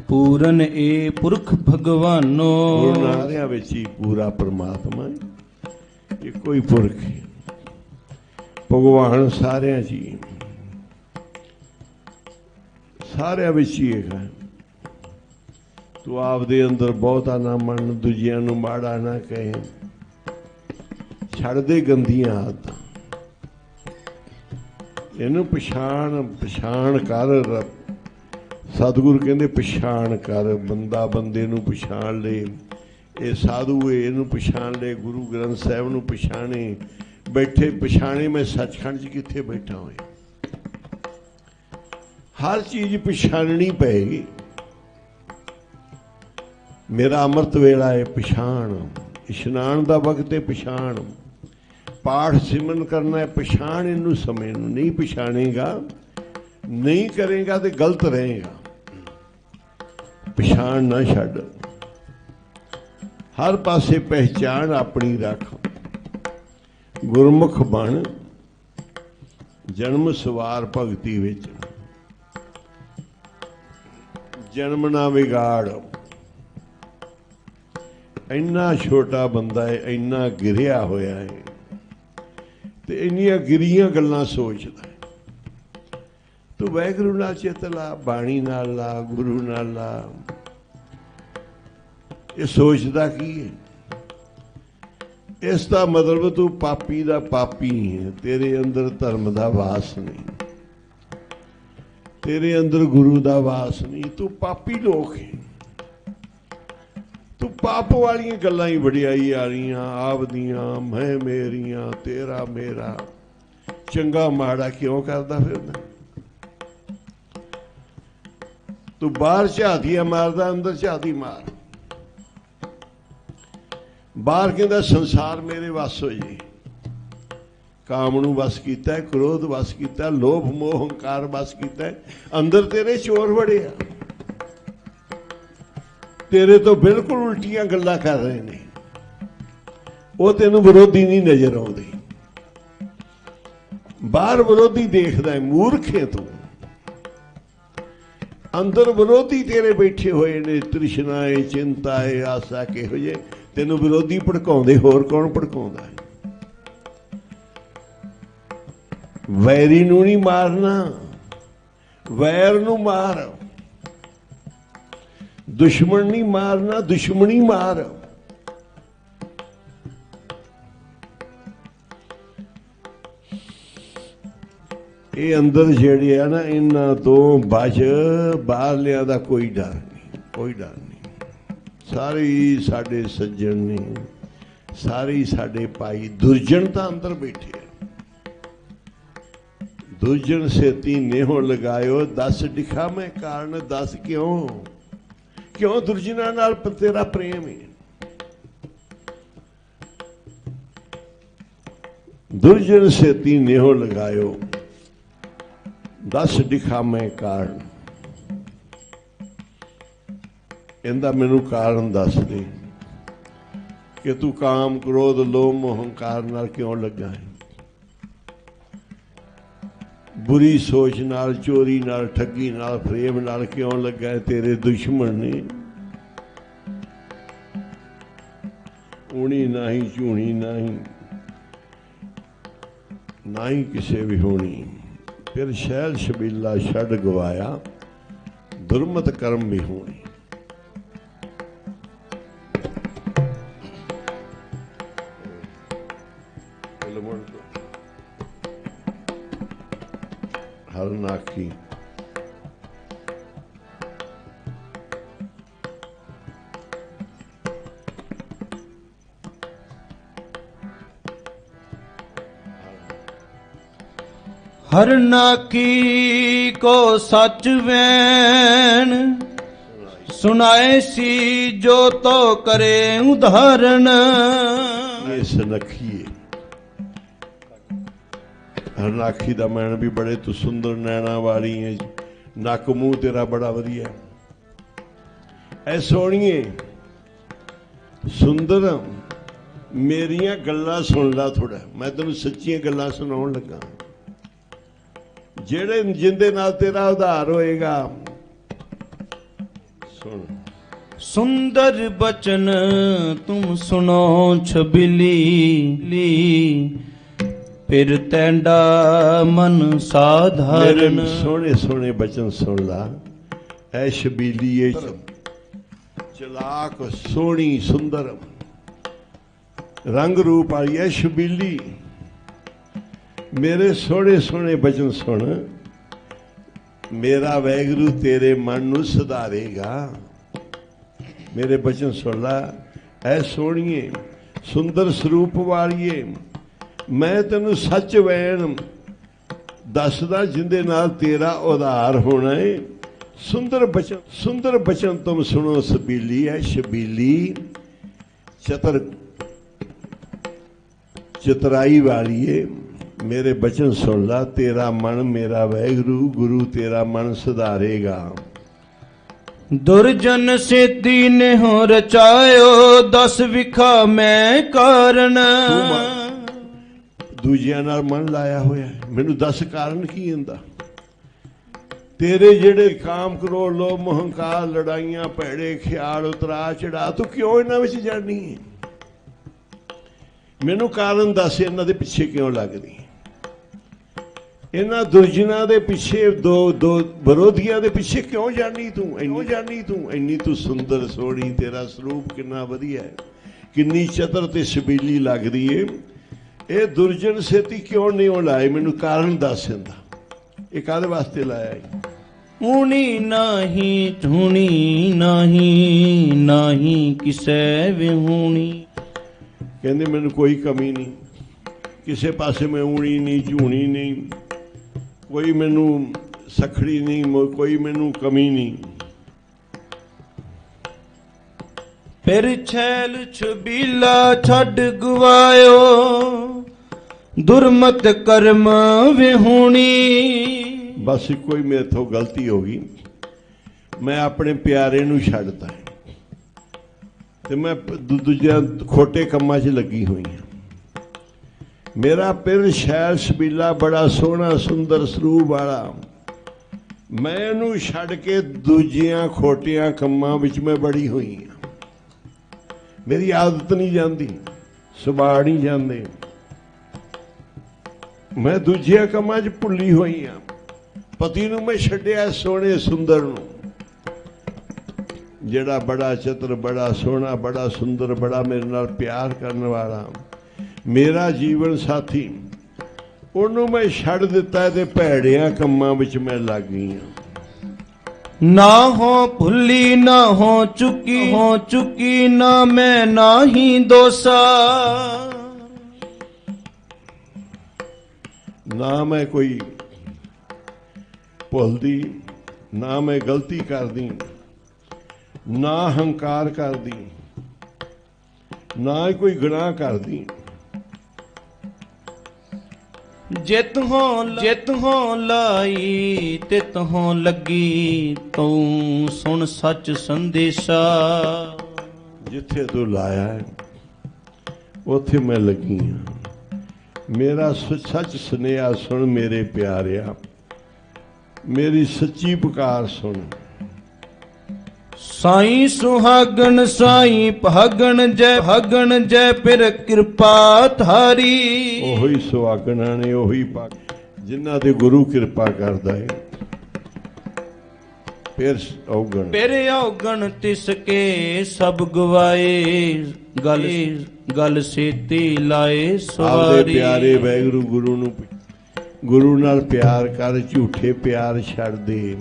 ਪੂਰਨ ਏ ਪੁਰਖ ਭਗਵਾਨੋ। ਗੁਰੂ ਨਾਨਿਆਂ ਵਿੱਚ ਹੀ ਪੂਰਾ ਪਰਮਾਤਮਾ ਹੈ। ਇੱਕੋ ਹੀ ਪੁਰਖ ਹੈ। ਭਗਵਾਨ ਸਾਰਿਆਂ 'ਚ ਹੀ, ਸਾਰਿਆਂ ਵਿੱਚ ਹੀ ਹੈਗਾ। ਤੂੰ ਆਪਦੇ ਅੰਦਰ ਬਹੁਤਾ ਨਾ ਮੰਨ, ਦੂਜਿਆਂ ਨੂੰ ਮਾੜਾ ਨਾ ਕਹੇ, ਛੱਡ ਦੇ ਗੰਦੀਆਂ ਆਦਤਾਂ। ਇਹਨੂੰ ਪਛਾਣ ਕਰ। ਸਤਿਗੁਰੂ ਕਹਿੰਦੇ ਪਛਾਣ ਕਰ। ਬੰਦਾ ਬੰਦੇ ਨੂੰ ਪਛਾਣ ਲੇ, ਇਹ ਸਾਧੂ ਹੈ ਇਹਨੂੰ ਪਛਾਣ ਲੇ, ਗੁਰੂ ਗ੍ਰੰਥ ਸਾਹਿਬ ਨੂੰ ਪਛਾਣੇ, ਬੈਠੇ ਪਛਾਣੇ ਮੈਂ ਸੱਚਖੰਡ 'ਚ ਕਿੱਥੇ ਬੈਠਾ ਹੋਇਆ। ਹਰ ਚੀਜ਼ ਪਛਾਣਨੀ ਪਏਗੀ। ਮੇਰਾ ਅੰਮ੍ਰਿਤ ਵੇਲਾ ਹੈ, ਪਛਾਣ। ਇਸ਼ਨਾਨ ਦਾ ਵਕਤ ਹੈ, ਪਛਾਣ। ਪਾਠ ਸਿਮਰਨ ਕਰਨਾ ਹੈ, ਪਛਾਣ ਇਹਨੂੰ ਸਮੇਂ ਨੂੰ। ਨਹੀਂ ਪਛਾਣੇਗਾ, ਨਹੀਂ ਕਰੇਗਾ ਤੇ ਗਲਤ ਰਹੇਗਾ। ਪਛਾਣ ਨਾ ਛੱਡ, ਹਰ ਪਾਸੇ ਪਹਿਚਾਣ ਆਪਣੀ ਰੱਖ। ਗੁਰਮੁਖ ਬਣ, ਜਨਮ ਸਵਾਰ ਭਗਤੀ ਵਿੱਚ। ਜਨਮ ਨਾ ਵਿਗਾੜ। ਇੰਨਾ ਛੋਟਾ ਬੰਦਾ ਹੈ, ਇੰਨਾ ਗਿਰਿਆ ਹੋਇਆ ਹੈ ਤੇ ਇੰਨੀਆਂ ਗਿਰੀਆਂ ਗੱਲਾਂ ਸੋਚਦਾ ਹੈ। ਤੂੰ ਵਾਹਿਗੁਰੂ ਨਾਲ ਚਿੱਤ ਲਾ, ਬਾਣੀ ਨਾਲ ਲਾ, ਗੁਰੂ ਨਾਲ ਲਾ। ਇਹ ਸੋਚਦਾ ਕੀ ਹੈ? ਇਸ ਦਾ ਮਤਲਬ ਤੂੰ ਪਾਪੀ ਦਾ ਪਾਪੀ ਹੈ। ਤੇਰੇ ਅੰਦਰ ਧਰਮ ਦਾ ਵਾਸ ਨਹੀਂ, ਤੇਰੇ ਅੰਦਰ ਗੁਰੂ ਦਾ ਵਾਸ ਨਹੀਂ। ਤੂੰ ਪਾਪੀ ਲੋਕ ਹੈ। ਤੂੰ ਪਾਪ ਵਾਲੀਆਂ ਗੱਲਾਂ ਹੀ ਵਡਿਆਈ ਵਾਲੀਆਂ, ਆਪਦੀਆਂ, ਮੈਂ ਮੇਰੀਆਂ, ਤੇਰਾ ਮੇਰਾ, ਚੰਗਾ ਮਾੜਾ ਕਿਉਂ ਕਰਦਾ ਫਿਰਦਾ? ਤੂੰ ਬਾਹਰ ਝਾਤੀਆਂ ਮਾਰਦਾ, ਅੰਦਰ ਝਾਤੀ ਮਾਰ। ਬਾਹਰ ਕਹਿੰਦਾ ਸੰਸਾਰ ਮੇਰੇ ਵੱਸ ਹੋ ਜੇ। ਕਾਮ ਨੂੰ ਵਸ ਕੀਤਾ, ਕ੍ਰੋਧ ਵਸ ਕੀਤਾ, ਲੋਭ ਮੋਹ ਹੰਕਾਰ ਵਸ ਕੀਤਾ। ਅੰਦਰ ਤੇਰੇ ਚੋਰ ਵੜਿਆ, ਤੇਰੇ ਤੋਂ ਬਿਲਕੁਲ ਉਲਟੀਆਂ ਗੱਲਾਂ ਕਰ ਰਹੇ ਨੇ। ਉਹ ਤੈਨੂੰ ਵਿਰੋਧੀ ਨਹੀਂ ਨਜ਼ਰ ਆਉਂਦੇ। ਬਾਹਰ ਵਿਰੋਧੀ ਦੇਖਦਾ ਹੈ, ਮੂਰਖ ਹੈ ਤੂੰ। ਅੰਦਰ ਵਿਰੋਧੀ ਤੇਰੇ ਬੈਠੇ ਹੋਏ ਨੇ, ਤ੍ਰਿਸ਼ਨਾ ਹੈ, ਚਿੰਤਾ ਹੈ, ਆਸਾ ਕਿਹੋ ਜਿਹੇ ਤੈਨੂੰ ਵਿਰੋਧੀ ਭੜਕਾਉਂਦੇ। ਹੋਰ ਕੌਣ ਭੜਕਾਉਂਦਾ ਹੈ? ਵੈਰੀ ਨੂੰ ਨਹੀਂ ਮਾਰਨਾ, ਵੈਰ ਨੂੰ ਮਾਰ। ਦੁਸ਼ਮਣ ਨਹੀਂ ਮਾਰਨਾ, ਦੁਸ਼ਮਣੀ ਮਾਰ। ਇਹ ਅੰਦਰ ਜਿਹੜੇ ਆ ਨਾ, ਇਹਨਾਂ ਤੋਂ ਬਚ। ਬਾਹਰਲਿਆਂ ਦਾ ਕੋਈ ਡਰ ਨਹੀਂ, ਕੋਈ ਡਰ ਨਹੀਂ। ਸਾਰੇ ਹੀ ਸਾਡੇ ਸੱਜਣ ਨੇ, ਸਾਰੇ ਹੀ ਸਾਡੇ ਭਾਈ। ਦੁਰਜਨ ਤਾਂ ਅੰਦਰ ਬੈਠੇ ਆ। ਦੁਰਜਨ ਸੇਤੀ ਨੇਹੋ ਲਗਾਇਓ, ਦਸ ਦਿਖਾ ਮੈਂ ਕਾਰਨ। ਦੱਸ ਕਿਉਂ ਦੁਰਜਨਾਂ ਨਾਲ ਤੇਰਾ ਪ੍ਰੇਮ ਹੈ? ਦੁਰਜਨ ਸੇਤੀ ਨੇਹੋ ਲਗਾਇਓ, ਦਸ ਦਿਖਾ ਮੈਂ ਕਾਰਨ। ਇਹਦਾ ਮੈਨੂੰ ਕਾਰਨ ਦੱਸ ਦੇ ਕਿ ਤੂੰ ਕਾਮ, ਕ੍ਰੋਧ, ਲੋਭ, ਮੋਹ, ਹੰਕਾਰ ਨਾਲ ਕਿਉਂ ਲੱਗਾ ਹੈ? ਬੁਰੀ ਸੋਚ ਨਾਲ, ਚੋਰੀ ਨਾਲ, ਠੱਗੀ ਨਾਲ, ਫਰੇਬ ਨਾਲ ਕਿਉਂ ਲੱਗਾ ਹੈ? ਤੇਰੇ ਦੁਸ਼ਮਣ ਨੇ। ਊਣੀ ਨਹੀਂ, ਝੂਣੀ ਨਹੀਂ, ਨਾ ਹੀ ਕਿਸੇ ਵੀ ਹੋਣੀ। ਫਿਰ ਸ਼ੈਲ ਸ਼ਬੀਲਾ ਛੱਡ ਗਵਾਇਆ, ਦੁਰਮਤ ਕਰਮ ਵੀ ਹੋਣੀ। ਹਰਨਾਖੀ ਹਰਨਾਖੀ ਕੋ ਸੱਚ ਵੈਣ, ਸੁਣਾਏ ਸੀ ਜੋ ਤੋ ਕਰੇ ਉਦਾਹਰਨ। ਇਹ ਸੁਨੱਖੀ ਹੈ। ਹਰਨਾਖੀ ਦਾ ਮੈਣ ਵੀ ਬੜੇ ਤੂੰ ਸੁੰਦਰ ਨੈਣਾ ਵਾਲੀ ਹੈ, ਨੱਕ ਮੂੰਹ ਤੇਰਾ ਬੜਾ ਵਧੀਆ। ਐ ਸੋਹਣੀਏ ਸੁੰਦਰ, ਮੇਰੀਆਂ ਗੱਲਾਂ ਸੁਣ ਲਾ ਥੋੜਾ। ਮੈਂ ਤੈਨੂੰ ਸੱਚੀਆਂ ਗੱਲਾਂ ਸੁਣਾਉਣ ਲੱਗਾ, ਜਿਹੜੇ ਜਿੰਦੇ ਨਾਲ ਤੇਰਾ ਉਧਾਰ ਹੋਏਗਾ। ਸੁਣ, सुंदर बचन तुम सुनो छबिली, फिर तैंडा मन साधारण। मेरे सोहने सोहने बचन सुन ला, ऐ शबीली ए चलाक सोहनी सुंदर रंग रूप वाली ऐ शबीली। मेरे सोहने सोहने बचन सुन, मेरा वैगुरु तेरे मन नूं सुधारेगा। मेरे बचन सुन ला, ऐ सोहणीए सुंदर स्वरूप वालीए, मैं तेनू सच वैन दसदा जिंदे नाल तेरा उधार होना है। सुंदर बचन तुम सुनो सबीली है शबीली, चतराई वाली है। मेरे बचन सुन ला, तेरा मन मेरा वैगुरु गुरु तेरा मन सुधारेगा। दुर्जन सेती ने हो रचायो, दस विखा मैं कारण। ਦੂਜਿਆਂ ਨਾਲ ਮਨ ਲਾਇਆ ਹੋਇਆ, ਮੈਨੂੰ ਦੱਸ ਕਾਰਨ ਕੀ ਹੁੰਦਾ? ਤੇਰੇ ਜਿਹੜੇ ਕਾਮ ਕਰੋ ਲੋਭ ਮੋਹ ਹੰਕਾਰ ਲੜਾਈਆਂ ਭੈੜੇ ਖਿਆਲ ਉਤਰਾ ਚੜਾ, ਤੂੰ ਕਿਉਂ ਇਹਨਾਂ ਵਿੱਚ ਜਾਣੀ ਹੈ? ਮੈਨੂੰ ਕਾਰਨ ਦੱਸ, ਇਹਨਾਂ ਦੇ ਪਿੱਛੇ ਕਿਉਂ ਲੱਗਦੀ? ਇਹਨਾਂ ਦੁਰਜਨਾਂ ਦੇ ਪਿੱਛੇ ਦੋ ਵਿਰੋਧੀਆਂ ਦੇ ਪਿੱਛੇ ਕਿਉਂ ਜਾਣੀ ਤੂੰ? ਇੰਨੀ ਤੂੰ ਸੁੰਦਰ ਸੋਹਣੀ, ਤੇਰਾ ਸਰੂਪ ਕਿੰਨਾ ਵਧੀਆ ਹੈ, ਕਿੰਨੀ ਚਤਰ ਤੇ ਛਬੀਲੀ ਲੱਗਦੀ ਏ। ਇਹ ਦੁਰਜਨ ਛੇਤੀ ਕਿਉਂ ਨਹੀਂ ਲਾਏ? ਮੈਨੂੰ ਕਾਰਨ ਦੱਸ ਦਿੰਦਾ, ਇਹ ਕਾਹਦੇ ਵਾਸਤੇ ਲਾਇਆ ਹੈ? ਊਣੀ ਨਾਹੀ ਝੂਣੀ ਨਾਹੀ, ਨਾਹੀ ਕਿਸੈ ਵਿਹੂਣੀ। ਕਹਿੰਦੇ ਮੈਨੂੰ ਕੋਈ ਕਮੀ ਨਹੀਂ, ਕਿਸੇ ਪਾਸੇ ਮੈਂ ਊਣੀ ਨਹੀਂ ਝੂਣੀ ਨਹੀਂ, ਕੋਈ ਮੈਨੂੰ ਸਖੜੀ ਨਹੀਂ, ਕੋਈ ਮੈਨੂੰ ਕਮੀ ਨਹੀਂ। ਫਿਰ ਛੈਲ ਛਬੀਲਾ ਛੱਡ ਗਵਾਇਓ, ਦੁਰਮਤ ਕਰਮ ਵਿਹੂਣੀ। ਬਸ ਕੋਈ ਮੇਰੇ ਤੋਂ ਗਲਤੀ ਹੋ ਗਈ, ਮੈਂ ਆਪਣੇ ਪਿਆਰੇ ਨੂੰ ਛੱਡਤਾ ਤੇ ਮੈਂ ਦੂਜਿਆਂ ਖੋਟੇ ਕੰਮਾਂ 'ਚ ਲੱਗੀ ਹੋਈ ਹਾਂ। ਮੇਰਾ ਪਿਰ ਸ਼ੈਲ ਸ਼ਬੀਲਾ ਬੜਾ ਸੋਹਣਾ ਸੁੰਦਰ ਸਰੂਪ ਵਾਲਾ, ਮੈਂ ਇਹਨੂੰ ਛੱਡ ਕੇ ਦੂਜਿਆਂ ਖੋਟਿਆਂ ਕੰਮਾਂ ਵਿੱਚ ਮੈਂ ਬੜੀ ਹੋਈ ਹਾਂ। ਮੇਰੀ ਆਦਤ ਨਹੀਂ ਜਾਂਦੀ, ਸੁਭਾਅ ਨਹੀਂ ਜਾਂਦੇ, ਮੈਂ ਦੂਜਿਆਂ ਕੰਮਾਂ 'ਚ ਭੁੱਲੀ ਹੋਈ ਹਾਂ। ਪਤੀ ਨੂੰ ਮੈਂ ਛੱਡਿਆ, ਸੋਹਣੇ ਸੁੰਦਰ ਨੂੰ, ਜਿਹੜਾ ਬੜਾ ਚਤਰ ਬੜਾ ਸੋਹਣਾ ਬੜਾ ਸੁੰਦਰ ਬੜਾ ਮੇਰੇ ਨਾਲ ਪਿਆਰ ਕਰਨ ਵਾਲਾ ਮੇਰਾ ਜੀਵਨ ਸਾਥੀ, ਉਹਨੂੰ ਮੈਂ ਛੱਡ ਦਿੱਤਾ ਤੇ ਭੈੜਿਆਂ ਕੰਮਾਂ ਵਿੱਚ ਮੈਂ ਲੱਗ ਗਈ ਹਾਂ। ਨਾ ਹੋ ਭੁੱਲੀ ਨਾ ਹੋ ਚੁੱਕੀ, ਨਾ ਮੈਂ ਨਾਹੀ ਦੋਸਾ। ਨਾ ਮੈਂ ਕੋਈ ਭੁੱਲਦੀ, ਨਾ ਮੈਂ ਗਲਤੀ ਕਰਦੀ, ਨਾ ਹੰਕਾਰ ਕਰਦੀ, ਨਾ ਕੋਈ ਗੁਨਾਹ ਕਰਦੀ। ਜਿਤ ਹੋ ਲਾਈ ਤਿਤ ਹੋ ਲੱਗੀ, ਤੂੰ ਸੁਣ ਸੱਚ ਸੰਦੇਸ਼ਾ। ਜਿੱਥੇ ਤੂੰ ਲਾਇਆ ਹੈ ਉੱਥੇ ਮੈਂ ਲੱਗੀ ਹਾਂ। ਮੇਰਾ ਸੱਚ ਸੁਨੇਹਾ ਸੁਣ ਮੇਰੇ ਪਿਆਰਿਆ, ਮੇਰੀ ਸੱਚੀ ਪੁਕਾਰ ਸੁਣ। ਸਾਈਂ ਸੁਹਾਗਣ ਸਾਈਂ ਭਾਗਣ ਜੈ ਫਿਰ ਕਿਰਪਾ ਧਾਰੀ। ਉਹੀ ਸੁਹਾਗਣਾਂ ਨੇ, ਉਹੀ ਜਿਨ੍ਹਾਂ ਤੇ ਗੁਰੂ ਕਿਰਪਾ ਕਰਦਾ ਹੈ। ਫਿਰ ਔਗਣ ਤਿਸ ਕੇ ਸਭ ਗਵਾਏ, ਗੱਲ ਸੇਤੀ ਲਾਏ ਸਵਾਰੀ। ਆਪਦੇ ਪਿਆਰੇ ਵੈਗੁਰੂ ਗੁਰੂ ਨਾਲ ਪਿਆਰ ਕਰ, ਝੂਠੇ ਪਿਆਰ ਛੱਡ ਦੇ,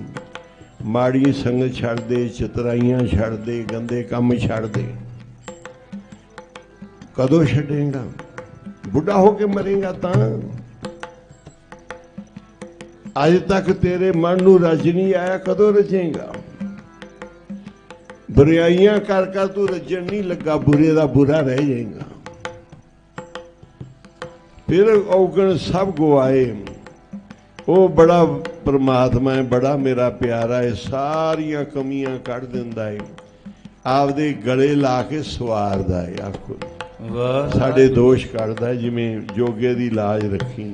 ਮਾੜੀ ਸੰਗਤ ਛੱਡ ਦੇ, ਚਤਰਾਈਆਂ ਛੱਡ ਦੇ, ਗੰਦੇ ਕੰਮ ਛੱਡ ਦੇ। ਕਦੋਂ ਛੱਡੇਗਾ? ਬੁੱਢਾ ਹੋ ਕੇ ਮਰੇਗਾ ਤਾਂ। ਅੱਜ ਤੱਕ ਤੇਰੇ ਮਨ ਨੂੰ ਰੱਜ ਨਹੀਂ ਆਇਆ, ਕਦੋਂ ਰਜੇਗਾ? ਬੁਰਾਈਆਂ ਕਰ ਕਰ ਤੂੰ ਰੱਜਣ ਨਹੀਂ ਲੱਗਾ, ਬੁਰੇ ਦਾ ਬੁਰਾ ਰਹਿ ਜਾਏਗਾ। ਫਿਰ ਔਗਣ ਸਭ ਗਵਾਏ। ਉਹ ਬੜਾ ਪਰਮਾਤਮਾ ਹੈ, ਬੜਾ ਮੇਰਾ ਪਿਆਰਾ ਹੈ, ਸਾਰੀਆਂ ਕਮੀਆਂ ਕੱਢ ਦਿੰਦਾ ਹੈ, ਆਪਦੇ ਗਲੇ ਲਾ ਕੇ ਸਵਾਰਦਾ ਹੈ। ਆਖੋ ਸਾਡੇ ਦੋਸ਼ ਕੱਢਦਾ ਹੈ, ਜਿਵੇਂ ਜੋਗੇ ਦੀ ਲਾਜ ਰੱਖੀ।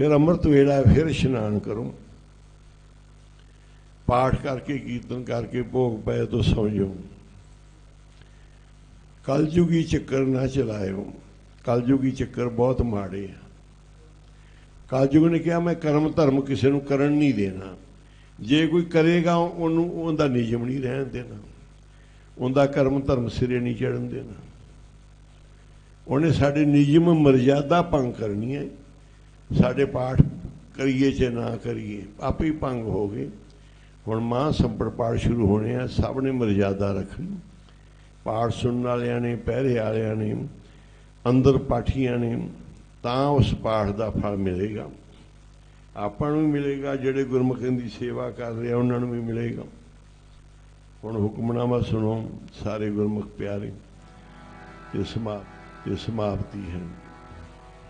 ਫਿਰ ਅੰਮ੍ਰਿਤ ਵੇਲਾ, ਫਿਰ ਇਸ਼ਨਾਨ ਕਰੋ, ਪਾਠ ਕਰਕੇ ਕੀਰਤਨ ਕਰਕੇ ਭੋਗ ਪਏ ਤੋਂ ਸੌਂ ਜਾਓ। ਕਲਯੁਗੀ ਚੱਕਰ ਨਾ ਚਲਾਇਓ, ਕਲਯੁਗੀ ਚੱਕਰ ਬਹੁਤ ਮਾੜੇ ਆ। ਕਲਯੁਗ ਨੇ ਕਿਹਾ ਮੈਂ ਕਰਮ ਧਰਮ ਕਿਸੇ ਨੂੰ ਕਰਨ ਨਹੀਂ ਦੇਣਾ, ਜੇ ਕੋਈ ਕਰੇਗਾ ਉਹਨੂੰ ਉਹਦਾ ਨਿਯਮ ਨਹੀਂ ਰਹਿਣ ਦੇਣਾ, ਉਹਦਾ ਕਰਮ ਧਰਮ ਸਿਰੇ ਨਹੀਂ ਚੜਨ ਦੇਣਾ। ਉਹਨੇ ਸਾਡੇ ਨਿਯਮ ਮਰਜ਼ਾਦਾ ਭੰਗ ਕਰਨੀ ਹੈ। ਸਾਡੇ ਪਾਠ ਕਰੀਏ ਚਾਹੇ ਨਾ ਕਰੀਏ ਆਪੇ ਹੀ ਭੰਗ ਹੋ ਗਏ। ਹੁਣ ਮਾਂ ਸੰਪੜ ਪਾਠ ਸ਼ੁਰੂ ਹੋਣੇ ਆ, ਸਭ ਨੇ ਮਰਜ਼ਾਦਾ ਰੱਖਣੀ। ਪਾਠ ਸੁਣਨ ਵਾਲਿਆਂ ਨੇ, ਪਹਿਰੇ ਵਾਲਿਆਂ ਨੇ, ਅੰਦਰ ਪਾਠੀਆਂ ਨੇ, ਤਾਂ ਉਸ ਪਾਠ ਦਾ ਫਲ ਮਿਲੇਗਾ। ਆਪਾਂ ਨੂੰ ਵੀ ਮਿਲੇਗਾ, ਜਿਹੜੇ ਗੁਰਮੁਖਾਂ ਦੀ ਸੇਵਾ ਕਰ ਰਹੇ ਉਹਨਾਂ ਨੂੰ ਵੀ ਮਿਲੇਗਾ। ਹੁਣ ਹੁਕਮਨਾਮਾ ਸੁਣੋ ਸਾਰੇ ਗੁਰਮੁਖ ਪਿਆਰੇ, ਇਹ ਸਮਾਪਤੀ ਹੈ।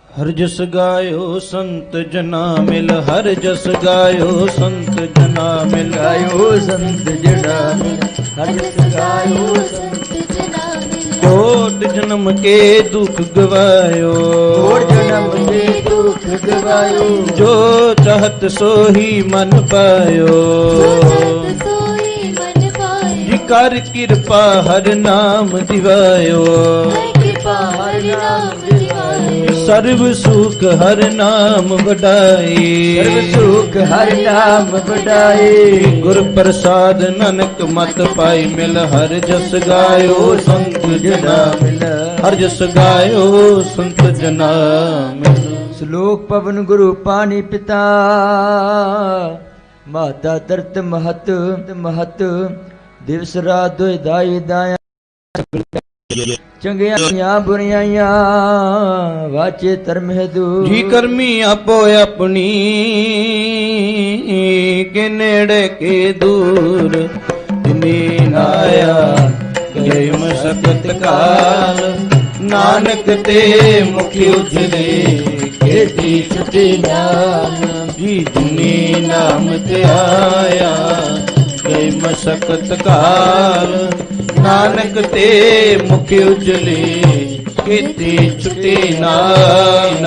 ਹਰ ਜਸ ਗਾਇਓ ਸੰਤ ਜਨਾ ਮਿਲ, ਹਰ ਜਸ ਗਾਇਓ ਸੰਤ ਜਨਾ ਮਿਲ, ਗਾਇਓ ਸੰਤ ਜਨਾ ਮਿਲ, ਹਰ ਜਸ ਗਾਇਓ ਸੰਤ ਜਨਾ ਮਿਲ। ਕੋਟ ਜਨਮ ਕੇ ਦੁਖ ਗਵਾਇਓ, ਕੋਟ ਜਨਮ ਕੇ ਦੁਖ ਗਵਾਇਓ। ਜੋ ਚਾਹਤ ਸੋਹੀ ਮਨ ਪਾਇਓ, ਜੀ ਕਰ ਕਿਰਪਾ ਹਰ ਨਾਮ ਦਿਵਾਇਓ। ਸਰਬ ਸੁਖ ਹਰ ਨਾਮ ਵਡਾਈ, ਸਰਬ ਸੁਖ ਹਰ ਨਾਮ ਵਡਾਈ। ਗੁਰ ਪ੍ਰਸਾਦ ਨਾਨਕ ਮਤ ਪਾਈ ਮਿਲ, ਹਰ ਜਸ ਗਾਇਓ ਸੰਤ ਜਨਾ ਮਿਲ, ਹਰ ਜਸ ਗਾਇਓ ਸੰਤ ਜਨਾ ਮਿਲ। ਸ਼ਲੋਕ ਪਵਨ ਗੁਰੂ ਪਾਣੀ ਪਿਤਾ, ਮਾਤਾ ਤਰਤ ਮਹਤ ਮਹਤ। ਦਿਵਸ ਰਾਤ ਦੋਇ ਦਾਈ ਦਾਇਆ, ਚੰਗਿਆਈਆਂ ਬੁਰੀਆਈਆਂ ਵਾਚੇ ਧਰਮ ਹੈ ਦੂਰ। ਜੀ ਕਰਮੀ ਆਪੋ ਆਪਣੀ, ਕੇ ਨੇੜੇ ਕੇ ਦੂਰ। ਤਿਨੀ ਨਾਇਆ ਗਏ ਮਸਕਤ ਕਾਲ, ਨਾਨਕ ਤੇ ਮੁਖ ਉਜਲੇ ਕੀਤੀ ਛੁਟੀ ਨਾਮ। ਜੀ ਜਿਨੀ ਨਾਮ ਤੇ ਆਇਆ ਗਏ ਮਸਕਤ ਕਾਲ, ਨਾਨਕ ਤੇ ਮੁਖ ਉਜਲੇ ਕੀਤੀ ਛੁਟੀ ਨਾਲ।